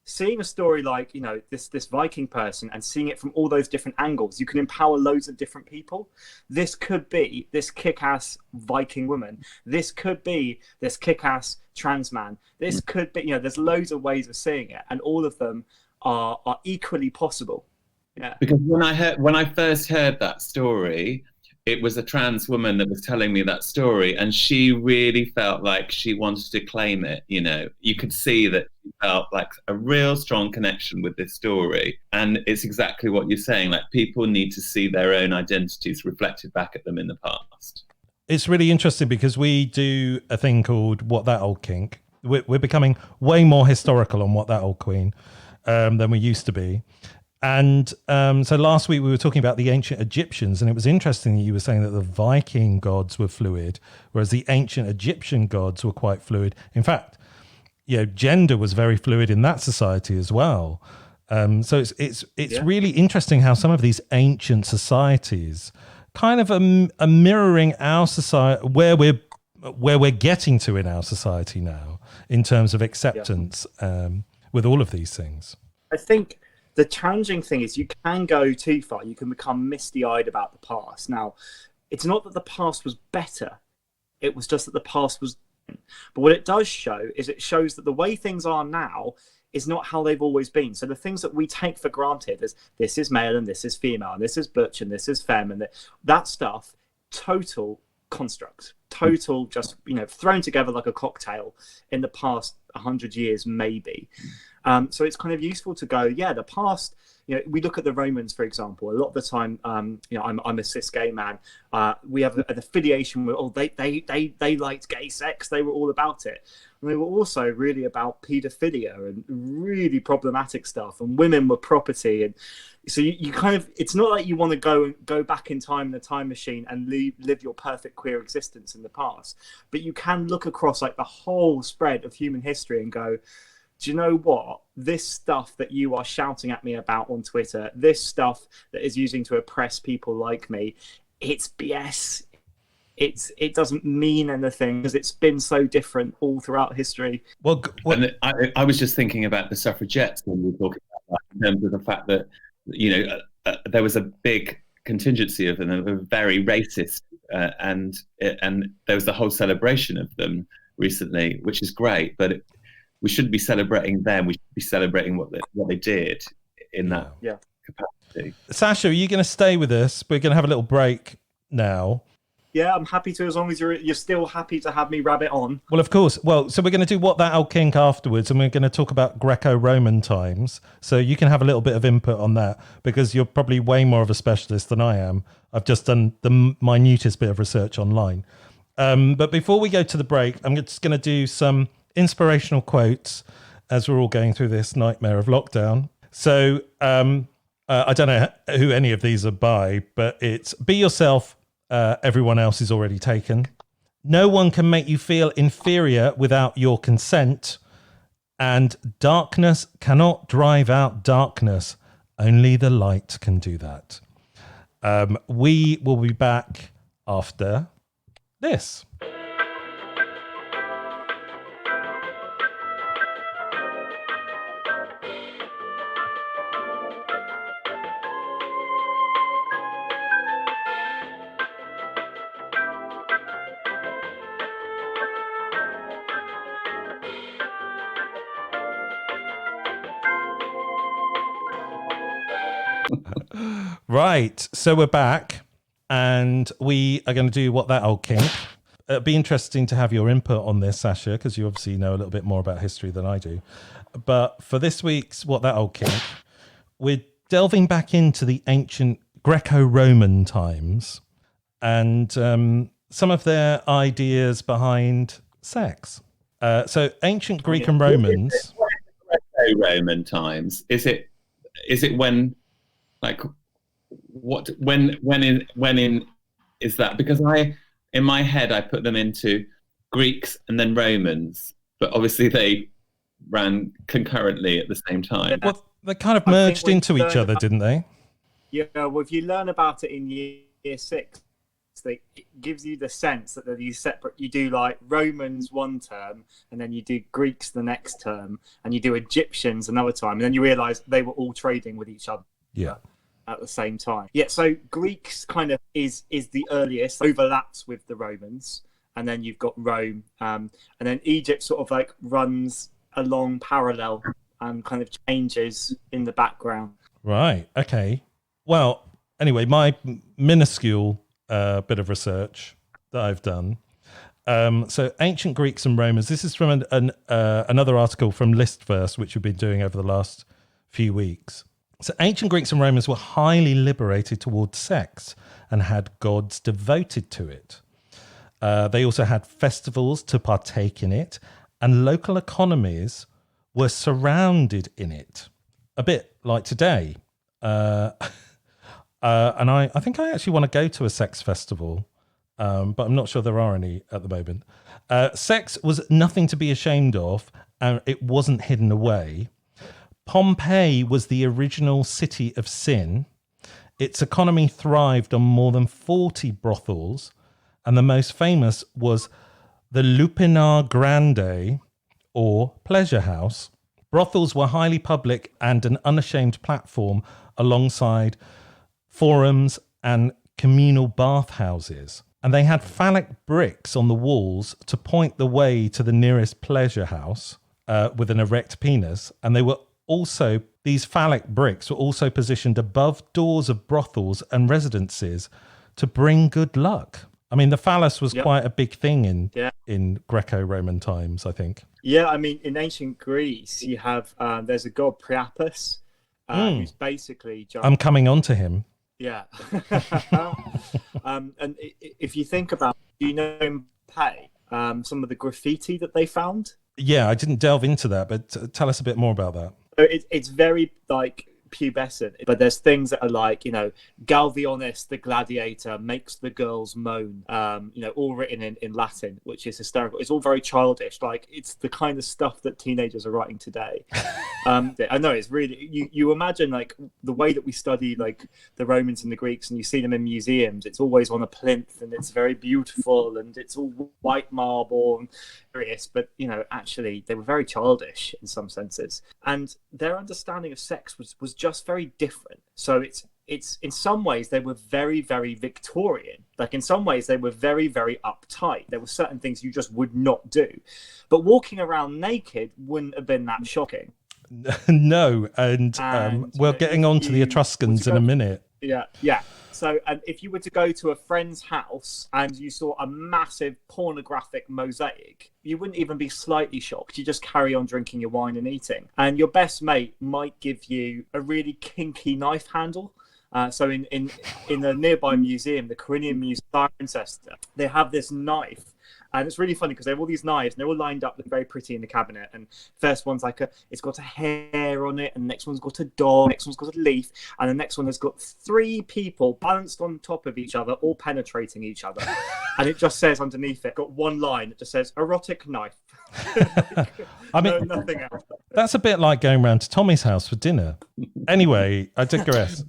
[SPEAKER 4] seeing a story like, this Viking person and seeing it from all those different angles, you can empower loads of different people. This could be this kick-ass Viking woman. This could be this kick-ass trans man. This could be, there's loads of ways of seeing it, and all of them are equally possible. Yeah.
[SPEAKER 3] Because when I first heard that story, it was a trans woman that was telling me that story, and she really felt like she wanted to claim it. You could see that she felt like a real strong connection with this story. And it's exactly what you're saying, like, people need to see their own identities reflected back at them in the past.
[SPEAKER 2] It's really interesting because we do a thing called What That Old Kink. We're becoming way more historical on What That Old Queen than we used to be. And so last week we were talking about the ancient Egyptians, and it was interesting that you were saying that the Viking gods were fluid, whereas the ancient Egyptian gods were quite fluid. In fact, gender was very fluid in that society as well. So it's really interesting how some of these ancient societies kind of are mirroring our society, where we're getting to in our society now in terms of acceptance with all of these things.
[SPEAKER 4] I think the challenging thing is you can go too far. You can become misty-eyed about the past. Now, it's not that the past was better. It was just that the past was different. But what it does show is it shows that the way things are now is not how they've always been. So the things that we take for granted as this is male and this is female and this is butch and this is femme and that stuff, total construct, total just, thrown together like a cocktail in the past 100 years, maybe. So it's kind of useful to go, the past, we look at the Romans, for example, a lot of the time, I'm a cis gay man. We have an affiliation with, they liked gay sex. They were all about it. And they were also really about paedophilia and really problematic stuff, and women were property. And so you kind of, it's not like you want to go back in time in the time machine and live your perfect queer existence in the past, but you can look across like the whole spread of human history and go, do you know what? This stuff that you are shouting at me about on Twitter, this stuff that is using to oppress people like me, it's BS. It doesn't mean anything because it's been so different all throughout history.
[SPEAKER 3] Well, and I was just thinking about the suffragettes when we were talking about that, in terms of the fact that, you know, there was a big contingency of them, were very racist, and there was the whole celebration of them recently, which is great, but we shouldn't be celebrating them. We should be celebrating what they did in that capacity.
[SPEAKER 2] Sacha, are you going to stay with us? We're going to have a little break now.
[SPEAKER 4] Yeah, I'm happy to, as long as you're still happy to have me rabbit on.
[SPEAKER 2] Well, of course. Well, so we're going to do What That Old Kink afterwards, and we're going to talk about Greco Roman times. So you can have a little bit of input on that, because you're probably way more of a specialist than I am. I've just done the minutest bit of research online. But before we go to the break, I'm just going to do some inspirational quotes as we're all going through this nightmare of lockdown. So I don't know who any of these are by, but it's "Be yourself. Everyone else is already taken. No one can make you feel inferior without your consent. And darkness cannot drive out darkness. Only the light can do that." We will be back after this. Right, so we're back, and we are going to do What That Old Kink. It'd be interesting to have your input on this, Sacha, because you obviously know a little bit more about history than I do. But for this week's What That Old Kink, we're delving back into the ancient Greco Roman times and some of their ideas behind sex. So ancient Greek and Romans.
[SPEAKER 3] Greco Roman times. Is it when, like, what, when in is that? Because in my head I put them into Greeks and then Romans, but obviously they ran concurrently at the same time.
[SPEAKER 2] Well, they kind of merged into each other, didn't they?
[SPEAKER 4] Yeah, well, if you learn about it in year 6, it gives you the sense that these separate. You do like Romans one term, and then you do Greeks the next term, and you do Egyptians another time, and then you realise they were all trading with each other.
[SPEAKER 2] Yeah.
[SPEAKER 4] At the same time. Yeah, so Greeks kind of is the earliest, overlaps with the Romans, and then you've got Rome, and then Egypt sort of like runs along parallel and kind of changes in the background.
[SPEAKER 2] Right, okay. Well, anyway, my minuscule bit of research that I've done. So ancient Greeks and Romans, this is from another article from Listverse, which we've been doing over the last few weeks. So ancient Greeks and Romans were highly liberated towards sex and had gods devoted to it. They also had festivals to partake in it, and local economies were surrounded in it, a bit like today. And I think I actually want to go to a sex festival, but I'm not sure there are any at the moment. Sex was nothing to be ashamed of, and it wasn't hidden away. Pompeii was the original city of sin. Its economy thrived on more than 40 brothels, and the most famous was the Lupinar Grande, or pleasure house. Brothels were highly public and an unashamed platform alongside forums and communal bathhouses. And they had phallic bricks on the walls to point the way to the nearest pleasure house with an erect penis, and these phallic bricks were also positioned above doors of brothels and residences to bring good luck. I mean, the phallus was quite a big thing in Greco-Roman times, I think.
[SPEAKER 4] Yeah, I mean, in ancient Greece, you have there's a god Priapus, who's basically.
[SPEAKER 2] I'm coming on to him.
[SPEAKER 4] Yeah, and if you think about, do you know Pompeii, some of the graffiti that they found?
[SPEAKER 2] Yeah, I didn't delve into that, but tell us a bit more about that.
[SPEAKER 4] It's very like pubescent, but there's things that are like, Galvionis the gladiator makes the girls moan, all written in Latin, which is hysterical. It's all very childish. Like, it's the kind of stuff that teenagers are writing today. I know, it's really, you imagine like the way that we study like the Romans and the Greeks, and you see them in museums, it's always on a plinth and it's very beautiful and it's all white marble and serious, but actually they were very childish in some senses, and their understanding of sex was just very different. So it's in some ways they were very, very Victorian. Like, in some ways they were very, very uptight. There were certain things you just would not do, but walking around naked wouldn't have been that shocking.
[SPEAKER 2] No, and we're getting on to the Etruscans in a minute.
[SPEAKER 4] Yeah. So if you were to go to a friend's house and you saw a massive pornographic mosaic, you wouldn't even be slightly shocked. You just carry on drinking your wine and eating. And your best mate might give you a really kinky knife handle. So in a nearby museum, the Corinian Museum of Ancestor, they have this knife. And it's really funny because they have all these knives and they're all lined up, look very pretty in the cabinet. And first one's like it's got a hair on it, and the next one's got a dog, next one's got a leaf, and the next one has got 3 people balanced on top of each other, all penetrating each other. And it just says underneath it, got one line that just says erotic knife.
[SPEAKER 2] I mean,
[SPEAKER 4] no, nothing else.
[SPEAKER 2] That's a bit like going round to Tommy's house for dinner. Anyway, I digress.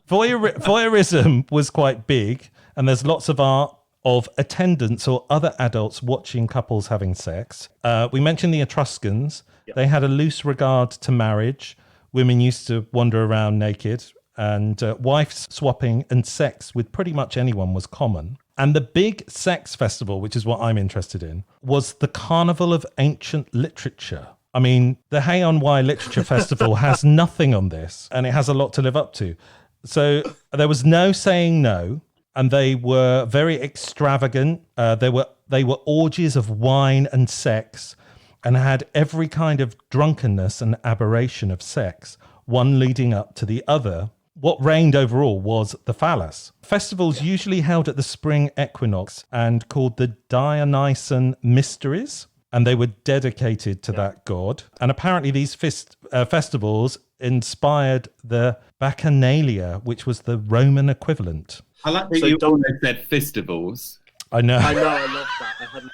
[SPEAKER 2] Voyeurism was quite big, and there's lots of art of attendants or other adults watching couples having sex. We mentioned the Etruscans. Yep. They had a loose regard to marriage. Women used to wander around naked, and wife swapping and sex with pretty much anyone was common. And the big sex festival, which is what I'm interested in, was the Carnival of Ancient Literature. I mean, the Hay on Wye Literature Festival has nothing on this, and it has a lot to live up to. So there was no saying no. And they were very extravagant. They were orgies of wine and sex, and had every kind of drunkenness and aberration of sex, one leading up to the other. What reigned overall was the phallus. Festivals usually held at the spring equinox and called the Dionysian Mysteries, and they were dedicated to that god. And apparently these festivals inspired the Bacchanalia, which was the Roman equivalent.
[SPEAKER 3] I like that you always said festivals.
[SPEAKER 2] I know.
[SPEAKER 4] I love that. I hadn't.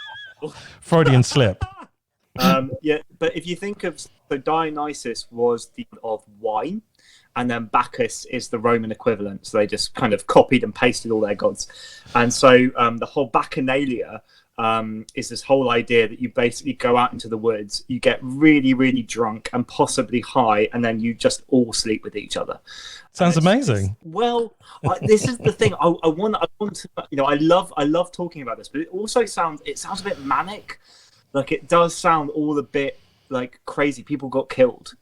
[SPEAKER 2] Freudian slip.
[SPEAKER 4] But if you think of, so Dionysus was the of wine, and then Bacchus is the Roman equivalent. So they just kind of copied and pasted all their gods. And so the whole Bacchanalia is this whole idea that you basically go out into the woods, you get really, really drunk and possibly high, and then you just all sleep with each other.
[SPEAKER 2] Sounds amazing.
[SPEAKER 4] This is the thing. I want to, I love talking about this, but it also sounds a bit manic. Like, it does sound all a bit like crazy. People got killed,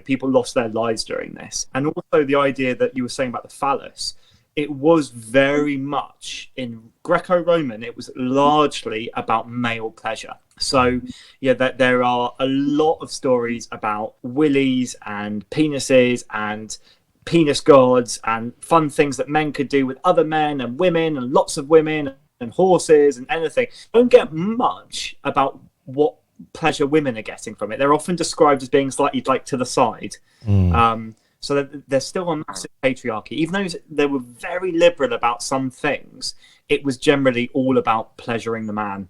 [SPEAKER 4] people lost their lives during this. And also the idea that you were saying about the phallus, it was very much in Greco Roman, it was largely about male pleasure. So that there are a lot of stories about willies and penises and penis gods and fun things that men could do with other men and women and lots of women and horses and anything. Don't get much about what pleasure women are getting from it. They're often described as being slightly like to the side. So there's still a massive patriarchy. Even though they were very liberal about some things, it was generally all about pleasuring the man.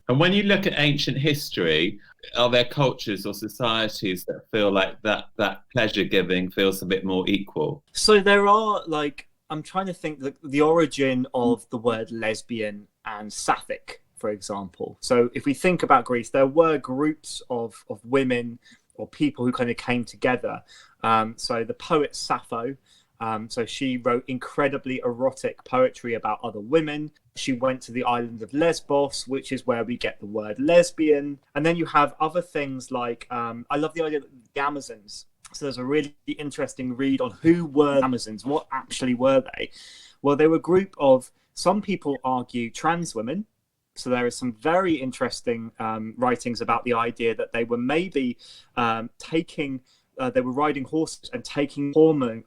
[SPEAKER 3] And when you look at ancient history, are there cultures or societies that feel like that pleasure giving feels a bit more equal?
[SPEAKER 4] So there are, like, I'm trying to think the origin of the word lesbian and sapphic, for example. So if we think about Greece, there were groups of women or people who kind of came together. So the poet Sappho, so she wrote incredibly erotic poetry about other women. She went to the island of Lesbos, which is where we get the word lesbian. And then you have other things like, I love the idea that the Amazons. So there's a really interesting read on who were Amazons, what actually were they? Well, they were a group of, some people argue, trans women. So there is some very interesting writings about the idea that they were maybe they were riding horses and taking hormone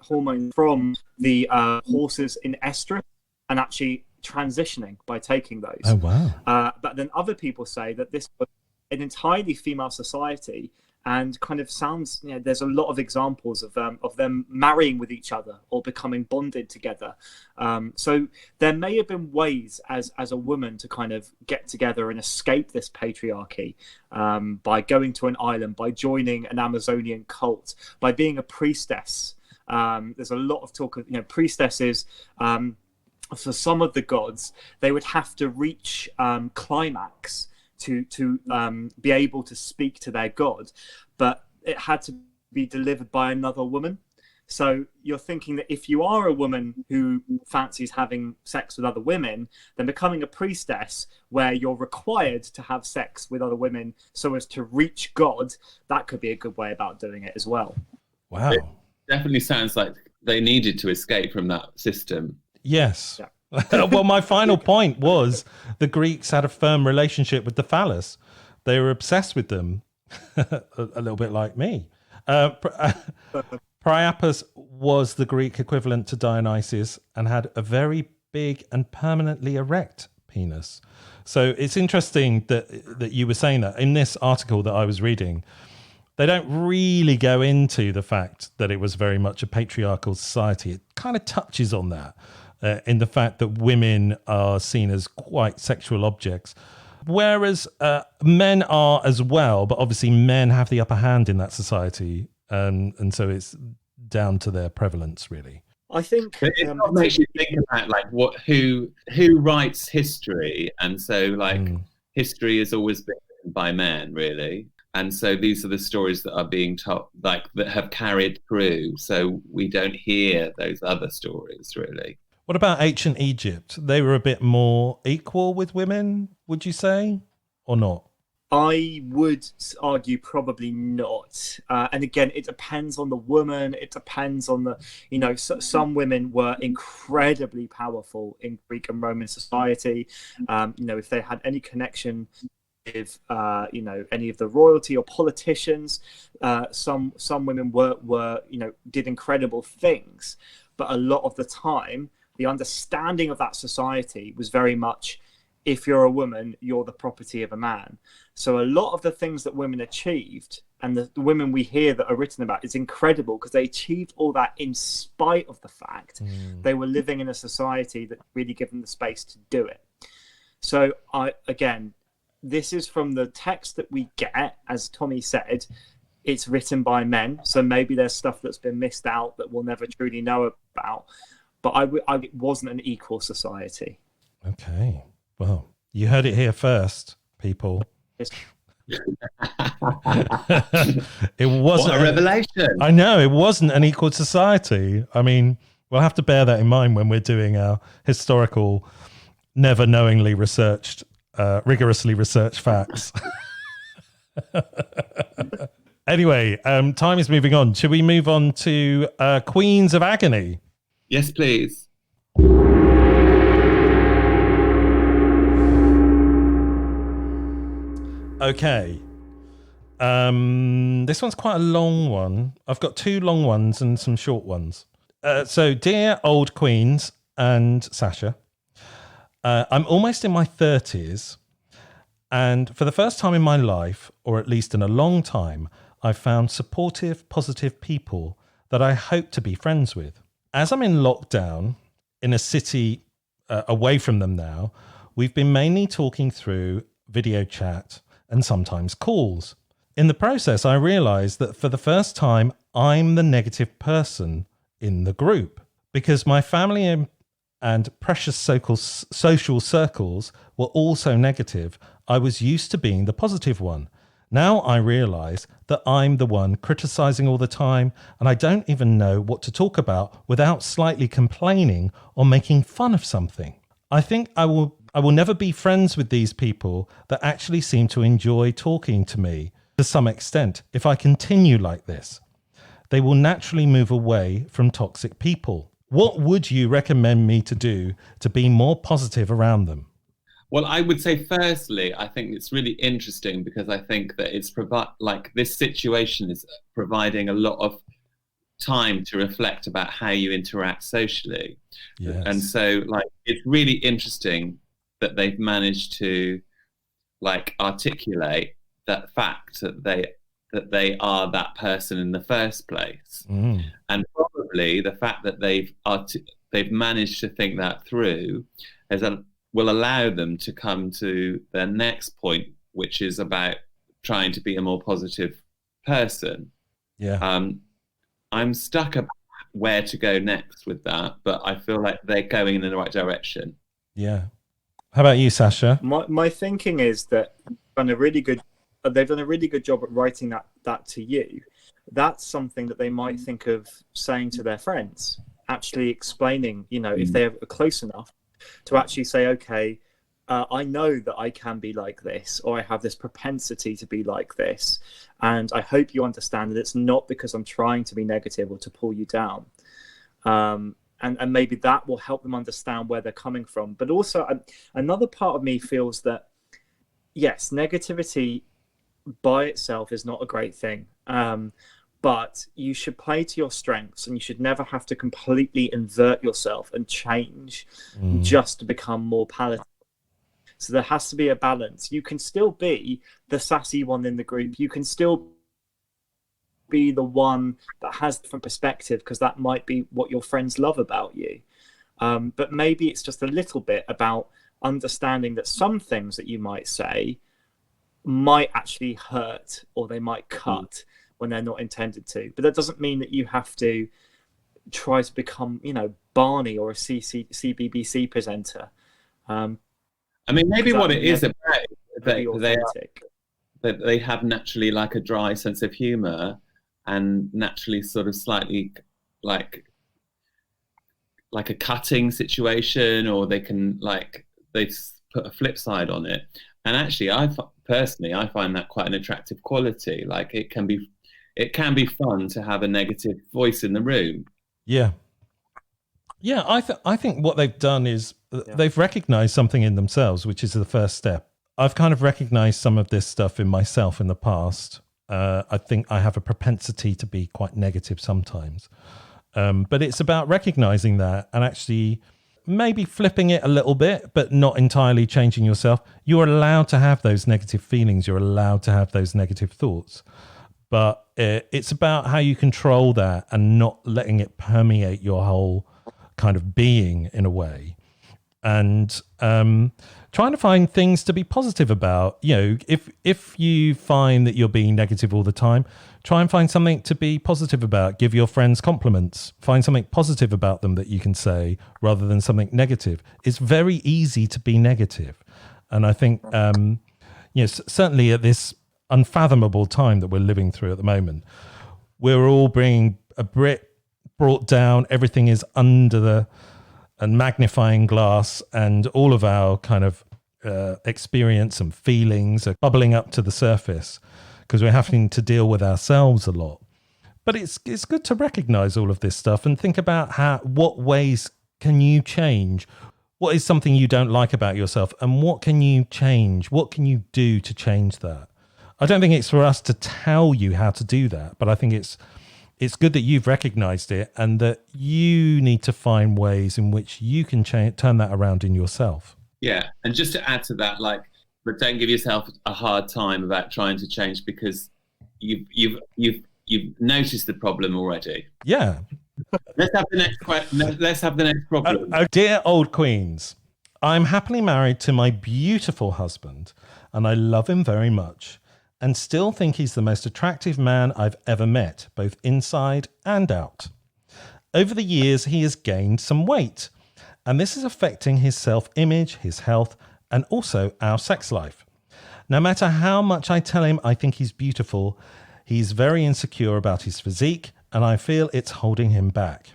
[SPEAKER 4] from the horses in estrus and actually transitioning by taking those.
[SPEAKER 2] Oh, wow.
[SPEAKER 4] But then other people say that this was an entirely female society, and kind of sounds, there's a lot of examples of them marrying with each other or becoming bonded together. So there may have been ways as a woman to kind of get together and escape this patriarchy, by going to an island, by joining an Amazonian cult, by being a priestess. There's a lot of talk of priestesses. For some of the gods, they would have to reach climax to be able to speak to their god, but it had to be delivered by another woman. So you're thinking that if you are a woman who fancies having sex with other women, then becoming a priestess where you're required to have sex with other women so as to reach God, that could be a good way about doing it as well.
[SPEAKER 2] Wow.
[SPEAKER 3] It definitely sounds like they needed to escape from that system.
[SPEAKER 2] Yes. Yeah. Well, my final point was the Greeks had a firm relationship with the phallus. They were obsessed with them, a little bit like me. Priapus was the Greek equivalent to Dionysus and had a very big and permanently erect penis. So it's interesting that you were saying that. In this article that I was reading, they don't really go into the fact that it was very much a patriarchal society. It kind of touches on that. In the fact that women are seen as quite sexual objects, whereas men are as well, but obviously men have the upper hand in that society, and so it's down to their prevalence, really.
[SPEAKER 4] I think
[SPEAKER 3] it makes you think about who writes history, and so history has always been written by men, really. And so these are the stories that are being told, that have carried through. So we don't hear those other stories, really.
[SPEAKER 2] What about ancient Egypt? They were a bit more equal with women, would you say, or not?
[SPEAKER 4] I would argue probably not. And again, it depends on the woman. It depends on some women were incredibly powerful in Greek and Roman society. If they had any connection with, any of the royalty or politicians, some women were did incredible things. But a lot of the time, the understanding of that society was very much, if you're a woman, you're the property of a man. So a lot of the things that women achieved, and the women we hear that are written about, is incredible because they achieved all that in spite of the fact they were living in a society that really gave them the space to do it. So this is from the text that we get, as Tommy said, it's written by men. So maybe there's stuff that's been missed out that we'll never truly know about. But it wasn't an equal society.
[SPEAKER 2] Okay. Well, you heard it here first, people. It wasn't
[SPEAKER 3] what a revelation.
[SPEAKER 2] I know, it wasn't an equal society. I mean, we'll have to bear that in mind when we're doing our historical, never knowingly researched, rigorously researched facts. Anyway, time is moving on. Should we move on to Queens of Agony?
[SPEAKER 3] Yes, please.
[SPEAKER 2] Okay. This one's quite a long one. I've got two long ones and some short ones. So, dear old Queens and Sacha, I'm almost in my 30s, and for the first time in my life, or at least in a long time, I've found supportive, positive people that I hope to be friends with. As I'm in lockdown in a city away from them now, we've been mainly talking through video chat and sometimes calls. In the process, I realized that for the first time, I'm the negative person in the group because my family and precious social circles were also negative. I was used to being the positive one. Now I realize that I'm the one criticizing all the time, and I don't even know what to talk about without slightly complaining or making fun of something. I think I will never be friends with these people that actually seem to enjoy talking to me to some extent. If I continue like this, they will naturally move away from toxic people. What would you recommend me to do to be more positive around them?
[SPEAKER 3] Well, I would say, firstly, I think it's really interesting because I think that it's this situation is providing a lot of time to reflect about how you interact socially. Yes. And so, it's really interesting that they've managed to, articulate that fact that they that they are that person in the first place. And probably the fact that they've managed to think that through will allow them to come to their next point, which is about trying to be a more positive person. I'm stuck about where to go next with that, but I feel like they're going in the right direction.
[SPEAKER 2] Yeah. How about you, Sacha?
[SPEAKER 4] My thinking is that they've done a really good job at writing that to you. That's something that they might think of saying to their friends, actually explaining, if they're close enough to actually say, okay, I know that I can be like this, or I have this propensity to be like this. And I hope you understand that it's not because I'm trying to be negative or to pull you down. And maybe that will help them understand where they're coming from. But also another part of me feels that, yes, negativity by itself is not a great thing. But you should play to your strengths, and you should never have to completely invert yourself and change just to become more palatable. So there has to be a balance. You can still be the sassy one in the group. You can still be the one that has a different perspective, because that might be what your friends love about you. But maybe it's just a little bit about understanding that some things that you might say might actually hurt, or they might cut when they're not intended to. But that doesn't mean that you have to try to become, Barney or a CBBC presenter.
[SPEAKER 3] I mean, maybe what it is about that they have naturally like a dry sense of humor, and naturally sort of slightly like a cutting situation, or they can they put a flip side on it. And actually, I find that quite an attractive quality. Like it can be fun to have a negative voice in the room.
[SPEAKER 2] Yeah. I think what they've done is they've recognized something in themselves, which is the first step. I've kind of recognized some of this stuff in myself in the past. I think I have a propensity to be quite negative sometimes. But it's about recognizing that and actually maybe flipping it a little bit, but not entirely changing yourself. You're allowed to have those negative feelings. You're allowed to have those negative thoughts. But it's about how you control that and not letting it permeate your whole kind of being in a way. And trying to find things to be positive about. If you find that you're being negative all the time, try and find something to be positive about. Give your friends compliments. Find something positive about them that you can say rather than something negative. It's very easy to be negative. And I think, certainly at this unfathomable time that we're living through at the moment, we're all being brought down. Everything is under and magnifying glass, and all of our kind of experience and feelings are bubbling up to the surface because we're having to deal with ourselves a lot. But it's good to recognize all of this stuff and think about what ways can you change? What is something you don't like about yourself, and what can you change? What can you do to change that? I don't think it's for us to tell you how to do that, but I think it's good that you've recognized it and that you need to find ways in which you can turn that around in yourself.
[SPEAKER 3] Yeah. And just to add to that, but don't give yourself a hard time about trying to change, because you've noticed the problem already.
[SPEAKER 2] Yeah.
[SPEAKER 3] Let's have the next question. Let's have the next problem.
[SPEAKER 2] Dear old queens, I'm happily married to my beautiful husband, and I love him very much, and still think he's the most attractive man I've ever met, both inside and out. Over the years, he has gained some weight, and this is affecting his self-image, his health, and also our sex life. No matter how much I tell him I think he's beautiful, he's very insecure about his physique, and I feel it's holding him back.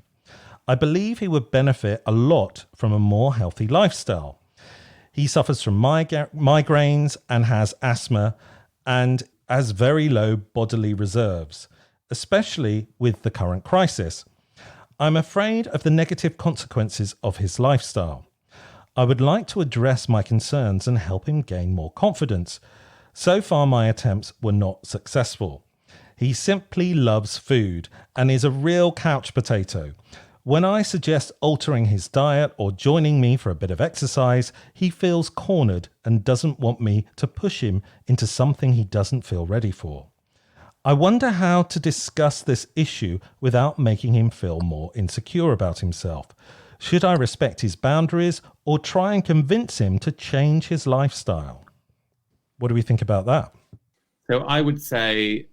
[SPEAKER 2] I believe he would benefit a lot from a more healthy lifestyle. He suffers from migraines and has asthma, and has very low bodily reserves, especially with the current crisis. I'm afraid of the negative consequences of his lifestyle. I would like to address my concerns and help him gain more confidence. So far, my attempts were not successful. He simply loves food and is a real couch potato. When I suggest altering his diet or joining me for a bit of exercise, he feels cornered and doesn't want me to push him into something he doesn't feel ready for. I wonder how to discuss this issue without making him feel more insecure about himself. Should I respect his boundaries or try and convince him to change his lifestyle? What do we think about that?
[SPEAKER 3] So I would say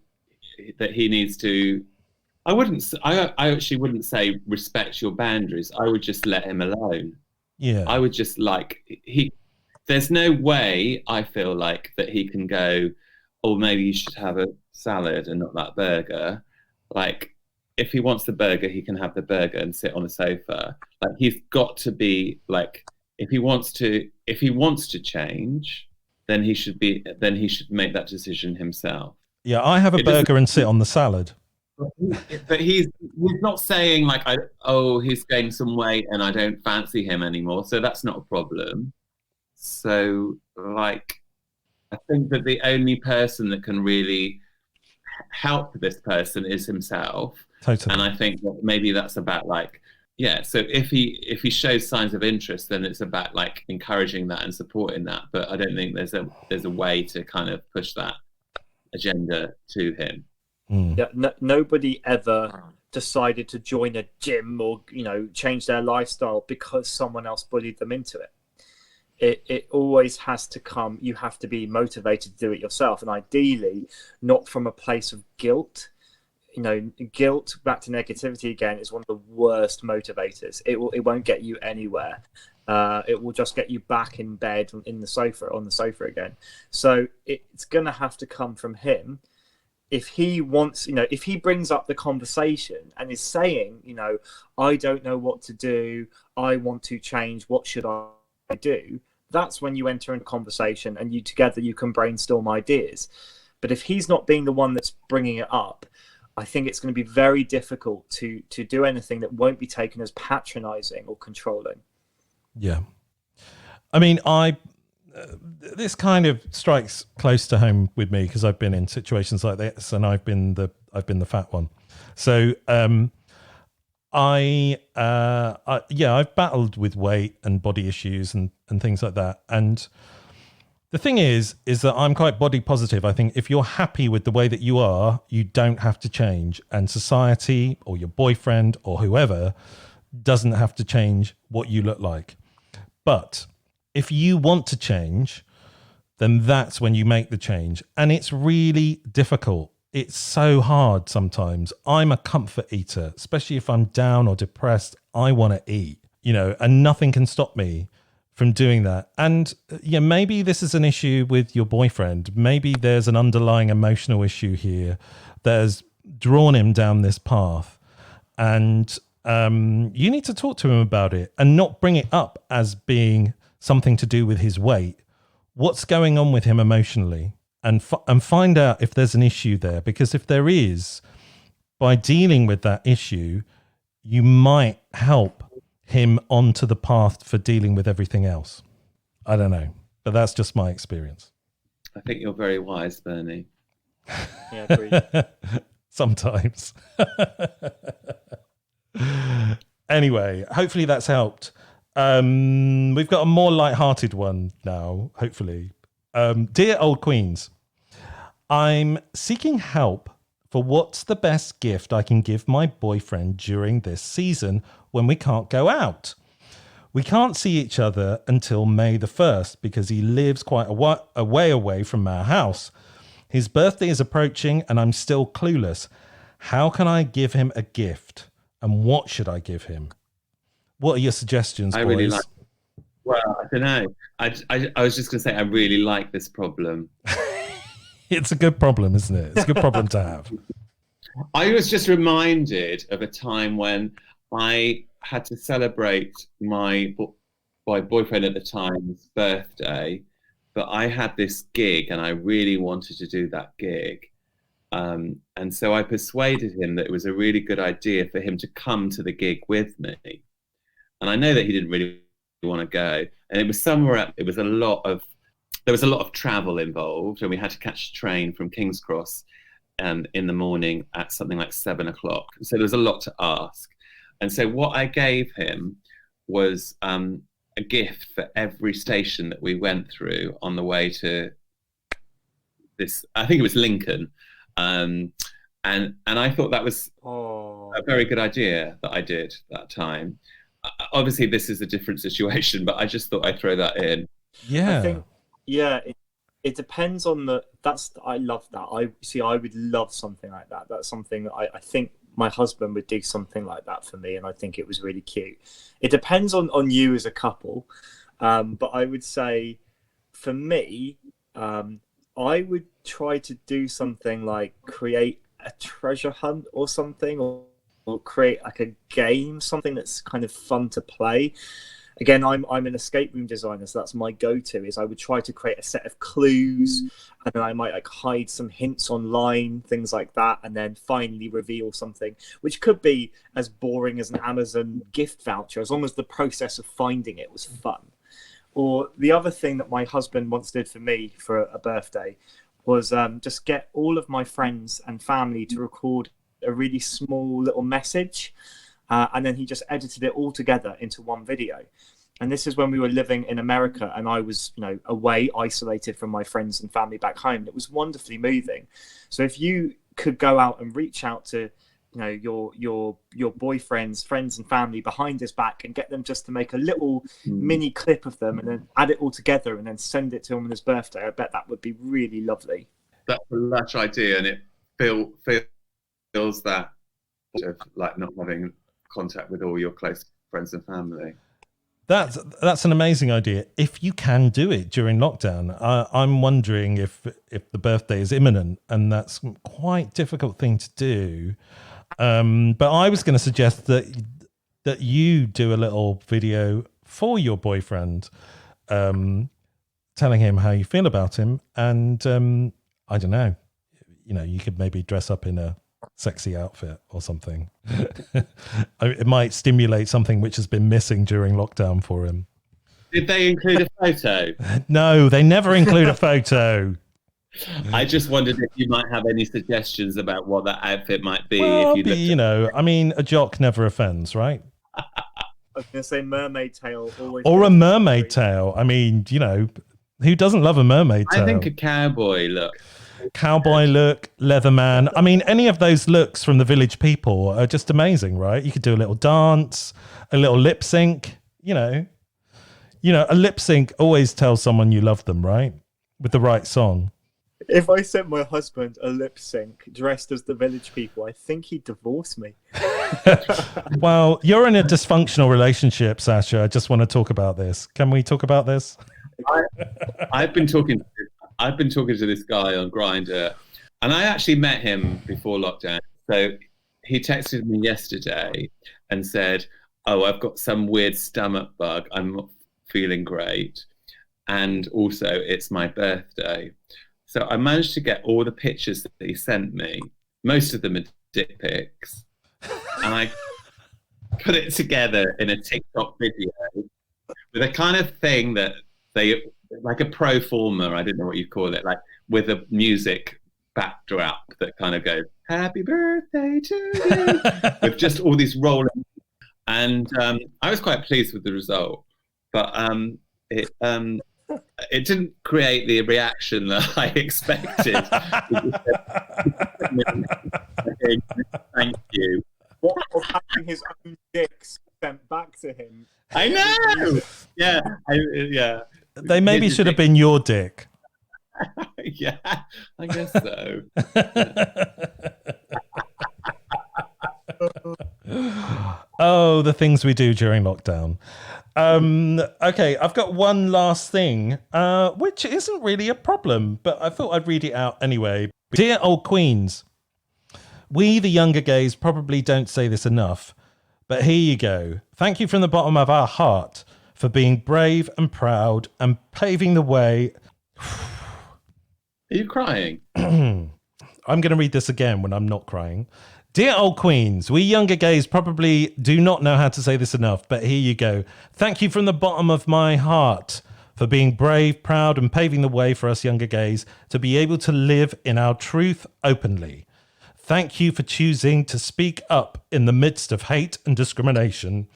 [SPEAKER 3] that he needs to. I actually wouldn't say respect your boundaries. I would just let him alone.
[SPEAKER 2] Yeah.
[SPEAKER 3] I would just there's no way I feel like that he can go, oh, maybe you should have a salad and not that burger. Like, if he wants the burger, he can have the burger and sit on a sofa. Like, he's got to be like, if he wants to change, then he should make that decision himself.
[SPEAKER 2] Yeah, I have a burger and sit on the salad.
[SPEAKER 3] But he's not saying like, he's gained some weight and I don't fancy him anymore, so that's not a problem. So, like, I think that the only person that can really help this person is himself.
[SPEAKER 2] Totally.
[SPEAKER 3] And I think that maybe that's about like, yeah. So if he shows signs of interest, then it's about like encouraging that and supporting that. But I don't think there's a way to kind of push that agenda to him.
[SPEAKER 4] Yeah, nobody ever decided to join a gym or, change their lifestyle because someone else bullied them into it. It always has to come. You have to be motivated to do it yourself, and ideally not from a place of guilt. Guilt, back to negativity again, is one of the worst motivators. It won't get you anywhere. It will just get you back in bed on the sofa again. So it's going to have to come from him. If he wants, if he brings up the conversation and is saying, I don't know what to do, I want to change, what should I do? That's when you enter into conversation and you can brainstorm ideas. But if he's not being the one that's bringing it up, I think it's going to be very difficult to do anything that won't be taken as patronizing or controlling. Yeah.
[SPEAKER 2] I mean, this kind of strikes close to home with me because I've been in situations like this and I've been the fat one. So I've battled with weight and body issues and things like that. And the thing is that I'm quite body positive. I think if you're happy with the way that you are, you don't have to change. And society or your boyfriend or whoever doesn't have to change what you look like. But if you want to change, then that's when you make the change. And it's really difficult. It's so hard sometimes. I'm a comfort eater, especially if I'm down or depressed. I want to eat, and nothing can stop me from doing that. And maybe this is an issue with your boyfriend. Maybe there's an underlying emotional issue here that has drawn him down this path. And you need to talk to him about it and not bring it up as being something to do with his weight. What's going on with him emotionally? And find out if there's an issue there. Because if there is, by dealing with that issue, you might help him onto the path for dealing with everything else. I don't know, but that's just my experience.
[SPEAKER 3] I think you're very wise, Bernie.
[SPEAKER 4] Yeah, agreed.
[SPEAKER 2] Sometimes. Anyway, hopefully that's helped. We've got a more light-hearted one now, hopefully. Dear Old Queens, I'm seeking help for what's the best gift I can give my boyfriend during this season when we can't go out. We can't see each other until May the 1st because he lives quite a way away from our house. His birthday is approaching and I'm still clueless. How can I give him a gift? And what should I give him? What are your suggestions, boys?
[SPEAKER 3] Well, I don't know. I was just going to say, I really like this problem.
[SPEAKER 2] It's a good problem, isn't it? It's a good problem to have.
[SPEAKER 3] I was just reminded of a time when I had to celebrate my boyfriend at the time's birthday, but I had this gig and I really wanted to do that gig. And so I persuaded him that it was a really good idea for him to come to the gig with me. And I know that he didn't really want to go. And it was somewhere up, there was a lot of travel involved, and we had to catch a train from King's Cross in the morning at something like 7:00. So there was a lot to ask. And so what I gave him was a gift for every station that we went through on the way to this, I think it was Lincoln. And I thought that was
[SPEAKER 4] Oh,
[SPEAKER 3] a very good idea that I did that time. Obviously, this is a different situation, but I just thought I'd throw that in.
[SPEAKER 2] Yeah.
[SPEAKER 4] I think, yeah, it depends on I love that. I would love something like that. That's something that I think my husband would do something like that for me, and I think it was really cute. It depends on you as a couple, but I would say for me, I would try to do something like create a treasure hunt or something, or create like a game, something that's kind of fun to play. Again, I'm an escape room designer, so that's my go-to. Is I would try to create a set of clues, and then I might like hide some hints online, things like that, and then finally reveal something, which could be as boring as an Amazon gift voucher, as long as the process of finding it was fun. Or the other thing that my husband once did for me for a birthday was just get all of my friends and family to record a really small little message. And then he just edited it all together into one video. And this is when we were living in America and I was, away, isolated from my friends and family back home. It was wonderfully moving. So if you could go out and reach out to, your boyfriend's friends and family behind his back and get them just to make a little mini clip of them and then add it all together and then send it to him on his birthday, I bet that would be really lovely.
[SPEAKER 3] That's a lush idea, and it feels that of like not having contact with all your close friends and family.
[SPEAKER 2] That's an amazing idea. If you can do it during lockdown, I'm wondering if the birthday is imminent, and that's quite a difficult thing to do. But I was going to suggest that you do a little video for your boyfriend, telling him how you feel about him, and I don't know, you could maybe dress up in a sexy outfit or something. It might stimulate something which has been missing during lockdown for him.
[SPEAKER 3] Did they include a photo?
[SPEAKER 2] No, they never include a photo.
[SPEAKER 3] I just wondered if you might have any suggestions about what that outfit might be.
[SPEAKER 2] Well,
[SPEAKER 3] if you
[SPEAKER 2] a jock never offends, right?
[SPEAKER 4] I was going to say mermaid tail.
[SPEAKER 2] Or a mermaid tail. I mean, who doesn't love a mermaid tail?
[SPEAKER 3] I think a cowboy look.
[SPEAKER 2] Cowboy look, Leatherman. I mean, any of those looks from the Village People are just amazing, right? You could do a little dance, a little lip sync. A lip sync always tells someone you love them, right? With the right song.
[SPEAKER 4] If I sent my husband a lip sync dressed as the Village People, I think he'd divorce me.
[SPEAKER 2] Well, you're in a dysfunctional relationship, Sacha. I just want to talk about this. Can we talk about this?
[SPEAKER 3] I've been talking to this guy on Grindr, and I actually met him before lockdown. So he texted me yesterday and said, "Oh, I've got some weird stomach bug. I'm not feeling great, and also it's my birthday." So I managed to get all the pictures that he sent me. Most of them are dick pics, and I put it together in a TikTok video with a kind of thing that they, like a pro forma, I don't know what you call it, like with a music backdrop that kind of goes, "Happy birthday to you," with just all these rolling. And I was quite pleased with the result, but it didn't create the reaction that I expected. Thank you.
[SPEAKER 4] What of having his own dicks sent back to him?
[SPEAKER 3] I know. Yeah.
[SPEAKER 2] They maybe should have been your dick.
[SPEAKER 3] Yeah, I guess so.
[SPEAKER 2] Oh, the things we do during lockdown. Okay, I've got one last thing, which isn't really a problem, but I thought I'd read it out anyway. Dear old queens, we, the younger gays, probably don't say this enough, but here you go. Thank you from the bottom of our heart for being brave and proud and paving the way.
[SPEAKER 3] Are you crying?
[SPEAKER 2] I'm going to read this again when I'm not crying. Dear old queens, we younger gays probably do not know how to say this enough, but here you go. Thank you from the bottom of my heart for being brave, proud, and paving the way for us younger gays to be able to live in our truth openly. Thank you for choosing to speak up in the midst of hate and discrimination.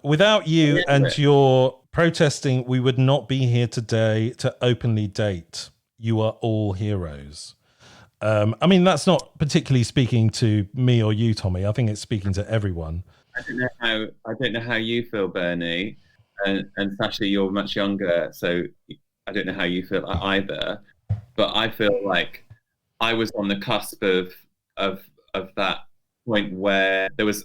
[SPEAKER 2] Without you and your protesting, we would not be here today to openly date. You are all heroes. I mean, that's not particularly speaking to me or you, Tommy. I think it's speaking to everyone.
[SPEAKER 3] I don't know how you feel, Bernie, and Sacha, you're much younger, so I don't know how you feel either. But I feel like I was on the cusp of that point where there was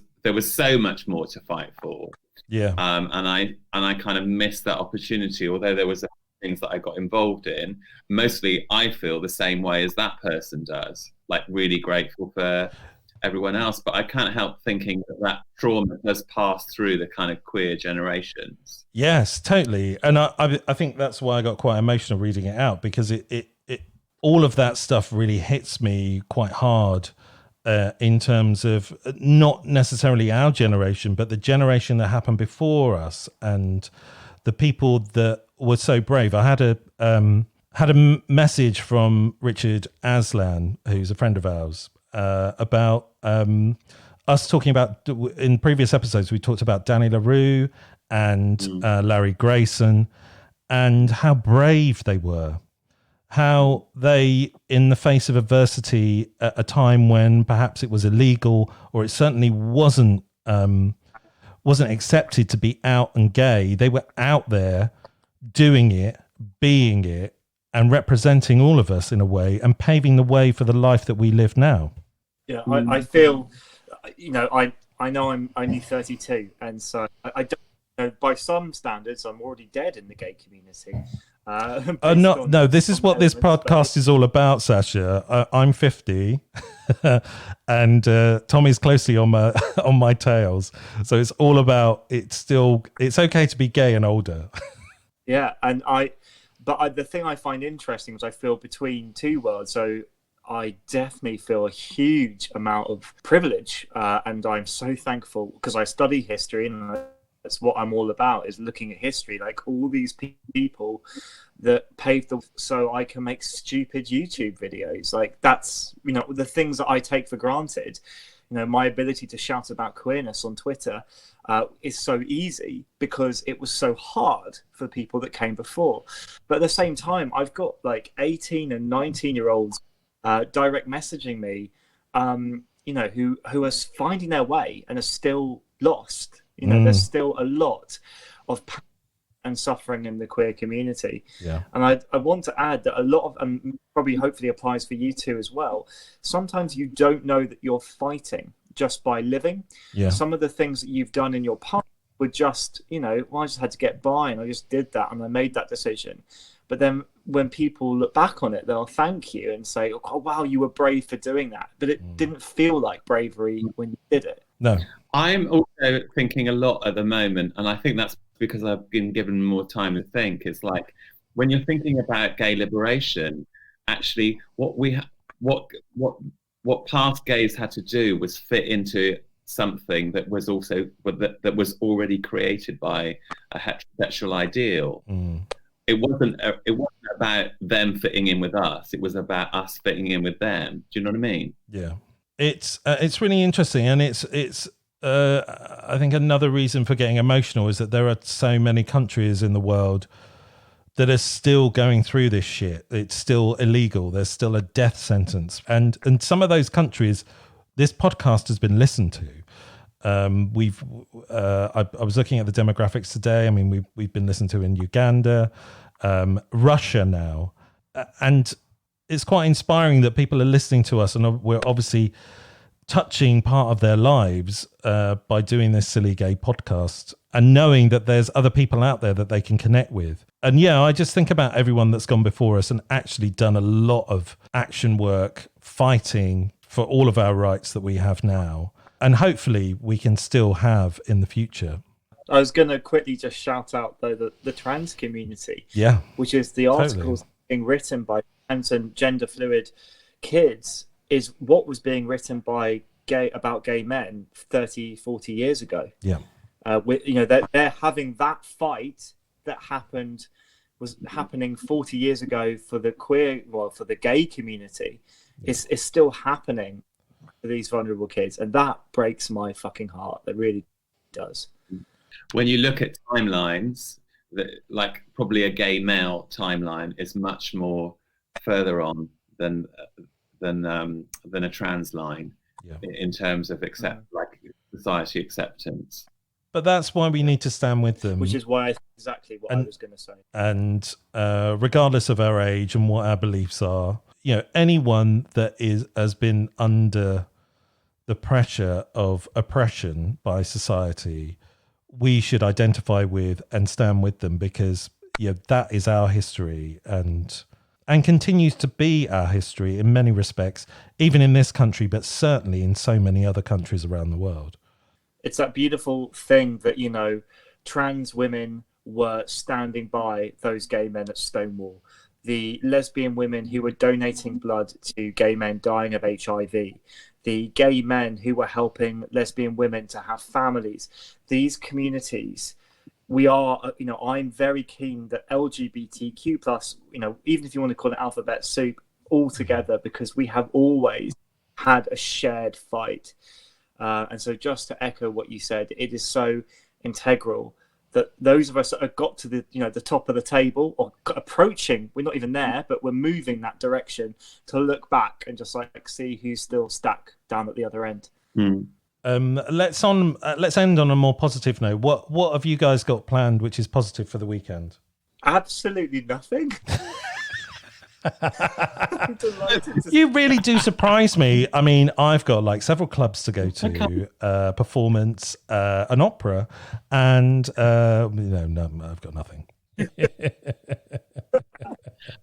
[SPEAKER 3] so much more to fight for.
[SPEAKER 2] Yeah.
[SPEAKER 3] And I kind of missed that opportunity, although there was things that I got involved in. Mostly I feel the same way as that person does, like really grateful for everyone else, but I can't help thinking that trauma does pass through the kind of queer generations.
[SPEAKER 2] Yes, totally. And I think that's why I got quite emotional reading it out, because it all of that stuff really hits me quite hard in terms of not necessarily our generation, but the generation that happened before us and the people that were so brave. I had a message from Richard Aslan, who's a friend of ours, about us talking about, in previous episodes, we talked about Danny LaRue and Larry Grayson and how brave they were. How they, in the face of adversity at a time when perhaps it was illegal, or it certainly wasn't accepted to be out and gay, they were out there doing it, being it, and representing all of us in a way, and paving the way for the life that we live now.
[SPEAKER 4] Yeah, I feel, I know I'm only 32, and so I don't know, by some standards, I'm already dead in the gay community.
[SPEAKER 2] No, this is what this podcast is all about, Sacha. I'm 50 and Tommy's closely on my tails. So it's all about, it's okay to be gay and older.
[SPEAKER 4] Yeah. And the thing I find interesting is I feel between two worlds. So I definitely feel a huge amount of privilege. And I'm so thankful because I study history, and that's what I'm all about, is looking at history, like all these people that paved the so I can make stupid YouTube videos. Like that's, the things that I take for granted. My ability to shout about queerness on Twitter is so easy because it was so hard for people that came before. But at the same time, I've got like 18 and 19-year-olds direct messaging me, who are finding their way and are still lost. There's still a lot of pain and suffering in the queer community.
[SPEAKER 2] Yeah.
[SPEAKER 4] And I want to add that a lot of, and probably hopefully applies for you too as well, sometimes you don't know that you're fighting just by living.
[SPEAKER 2] Yeah.
[SPEAKER 4] Some of the things that you've done in your past were just, I just had to get by and I just did that and I made that decision. But then when people look back on it, they'll thank you and say, oh, wow, you were brave for doing that. But it didn't feel like bravery when you did it.
[SPEAKER 2] No.
[SPEAKER 3] I'm also thinking a lot at the moment, and I think that's because I've been given more time to think. It's like when you're thinking about gay liberation, actually, what past gays had to do was fit into something that was also that was already created by a heterosexual ideal. It wasn't about them fitting in with us. It was about us fitting in with them. Do you know what I mean?
[SPEAKER 2] Yeah. It's really interesting, and it's I think another reason for getting emotional is that there are so many countries in the world that are still going through this shit. It's still illegal. There's still a death sentence, and some of those countries, this podcast has been listened to. I was looking at the demographics today. I mean, we've been listened to in Uganda, Russia now, and it's quite inspiring that people are listening to us, and we're obviously touching part of their lives by doing this silly gay podcast and knowing that there's other people out there that they can connect with. And yeah, I just think about everyone that's gone before us and actually done a lot of action work fighting for all of our rights that we have now, and hopefully we can still have in the future.
[SPEAKER 4] I was going to quickly just shout out though the trans community, which is the articles being written by trans and gender fluid kids is what was being written by about gay men 30, 40 years ago.
[SPEAKER 2] Yeah.
[SPEAKER 4] They're having that fight that was happening 40 years ago for the gay community. It's still happening for these vulnerable kids, and that breaks my fucking heart. It really does.
[SPEAKER 3] When you look at timelines, like probably a gay male timeline is much more further on than a trans line in terms of society acceptance.
[SPEAKER 2] But that's why we need to stand with them.
[SPEAKER 4] Which is why exactly what I was going to say.
[SPEAKER 2] And regardless of our age and what our beliefs are, anyone that has been under the pressure of oppression by society, we should identify with and stand with them, because that is our history and continues to be our history in many respects, even in this country, but certainly in so many other countries around the world.
[SPEAKER 4] It's that beautiful thing that, trans women were standing by those gay men at Stonewall. The lesbian women who were donating blood to gay men dying of HIV. The gay men who were helping lesbian women to have families. These communities, we are, I'm very keen that LGBTQ plus, even if you want to call it alphabet soup, all together, because we have always had a shared fight. And so just to echo what you said, it is so integral that those of us that have got to the top of the table, or approaching, we're not even there, but we're moving that direction, to look back and just see who's still stuck down at the other end.
[SPEAKER 2] Let's end on a more positive note. What have you guys got planned which is positive for the weekend?
[SPEAKER 4] Absolutely nothing. I'm delighted
[SPEAKER 2] You really do surprise me. I mean, I've got several clubs to go to, performance, an opera, and no, I've got nothing.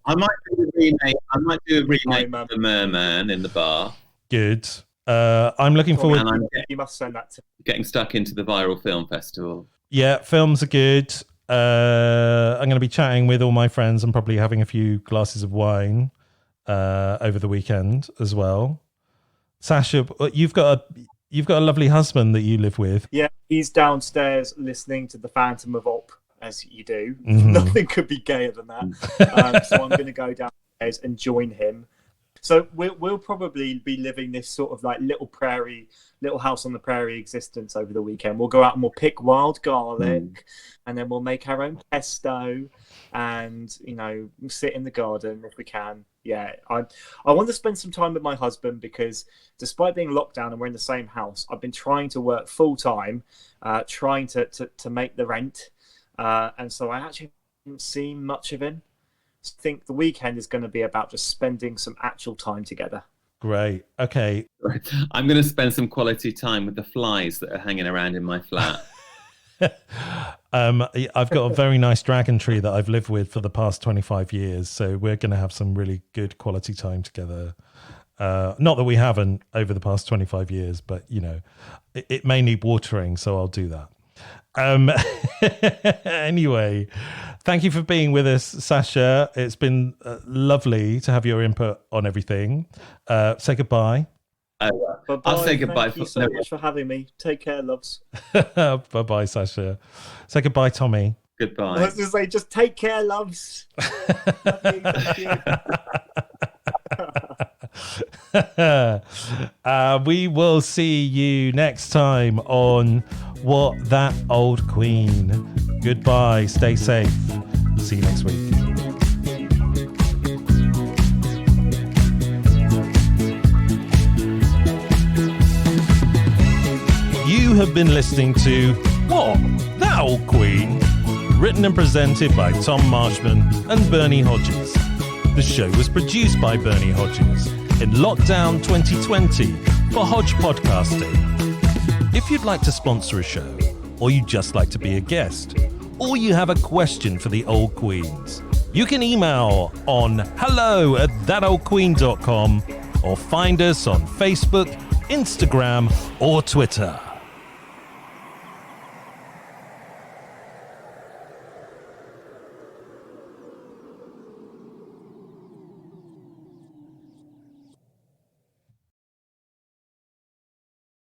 [SPEAKER 3] I might do a remake of The Merman in the bar.
[SPEAKER 2] Good. I'm looking forward.
[SPEAKER 4] You must send that to.
[SPEAKER 3] Getting stuck into the viral film festival.
[SPEAKER 2] Yeah, films are good. I'm going to be chatting with all my friends and probably having a few glasses of wine over the weekend as well. Sacha, you've got a lovely husband that you live with.
[SPEAKER 4] Yeah, he's downstairs listening to The Phantom of Op, as you do. Mm-hmm. Nothing could be gayer than that. So I'm going to go downstairs and join him. So we'll probably be living this sort of little house on the prairie existence over the weekend. We'll go out and we'll pick wild garlic, and then we'll make our own pesto, and sit in the garden if we can. Yeah, I want to spend some time with my husband, because despite being locked down and we're in the same house, I've been trying to work full time, trying to make the rent, and so I actually haven't seen much of him. I think the weekend is going to be about just spending some actual time together.
[SPEAKER 2] Great. Okay.
[SPEAKER 3] I'm going to spend some quality time with the flies that are hanging around in my flat.
[SPEAKER 2] I've got a very nice dragon tree that I've lived with for the past 25 years. So we're going to have some really good quality time together. Not that we haven't over the past 25 years, but it may need watering. So I'll do that. Anyway, thank you for being with us, Sacha. It's been lovely to have your input on everything. Say goodbye.
[SPEAKER 3] I'll say goodbye.
[SPEAKER 4] Thank you so much for having me. Take care, loves.
[SPEAKER 2] Bye-bye, Sacha. Say goodbye, Tommy.
[SPEAKER 3] Goodbye.
[SPEAKER 4] I was going to say, just take care, loves. Thank you.
[SPEAKER 2] We will see you next time on What That Old Queen. Goodbye. Stay safe. See you next week. You have been listening to What That Old Queen, written and presented by Tom Marshman and Bernie Hodges. The show was produced by Bernie Hodges in lockdown 2020 for Hodge Podcasting. If you'd like to sponsor a show, or you'd just like to be a guest, or you have a question for the Old Queens, you can email on hello@thatoldqueen.com or find us on Facebook, Instagram, or Twitter.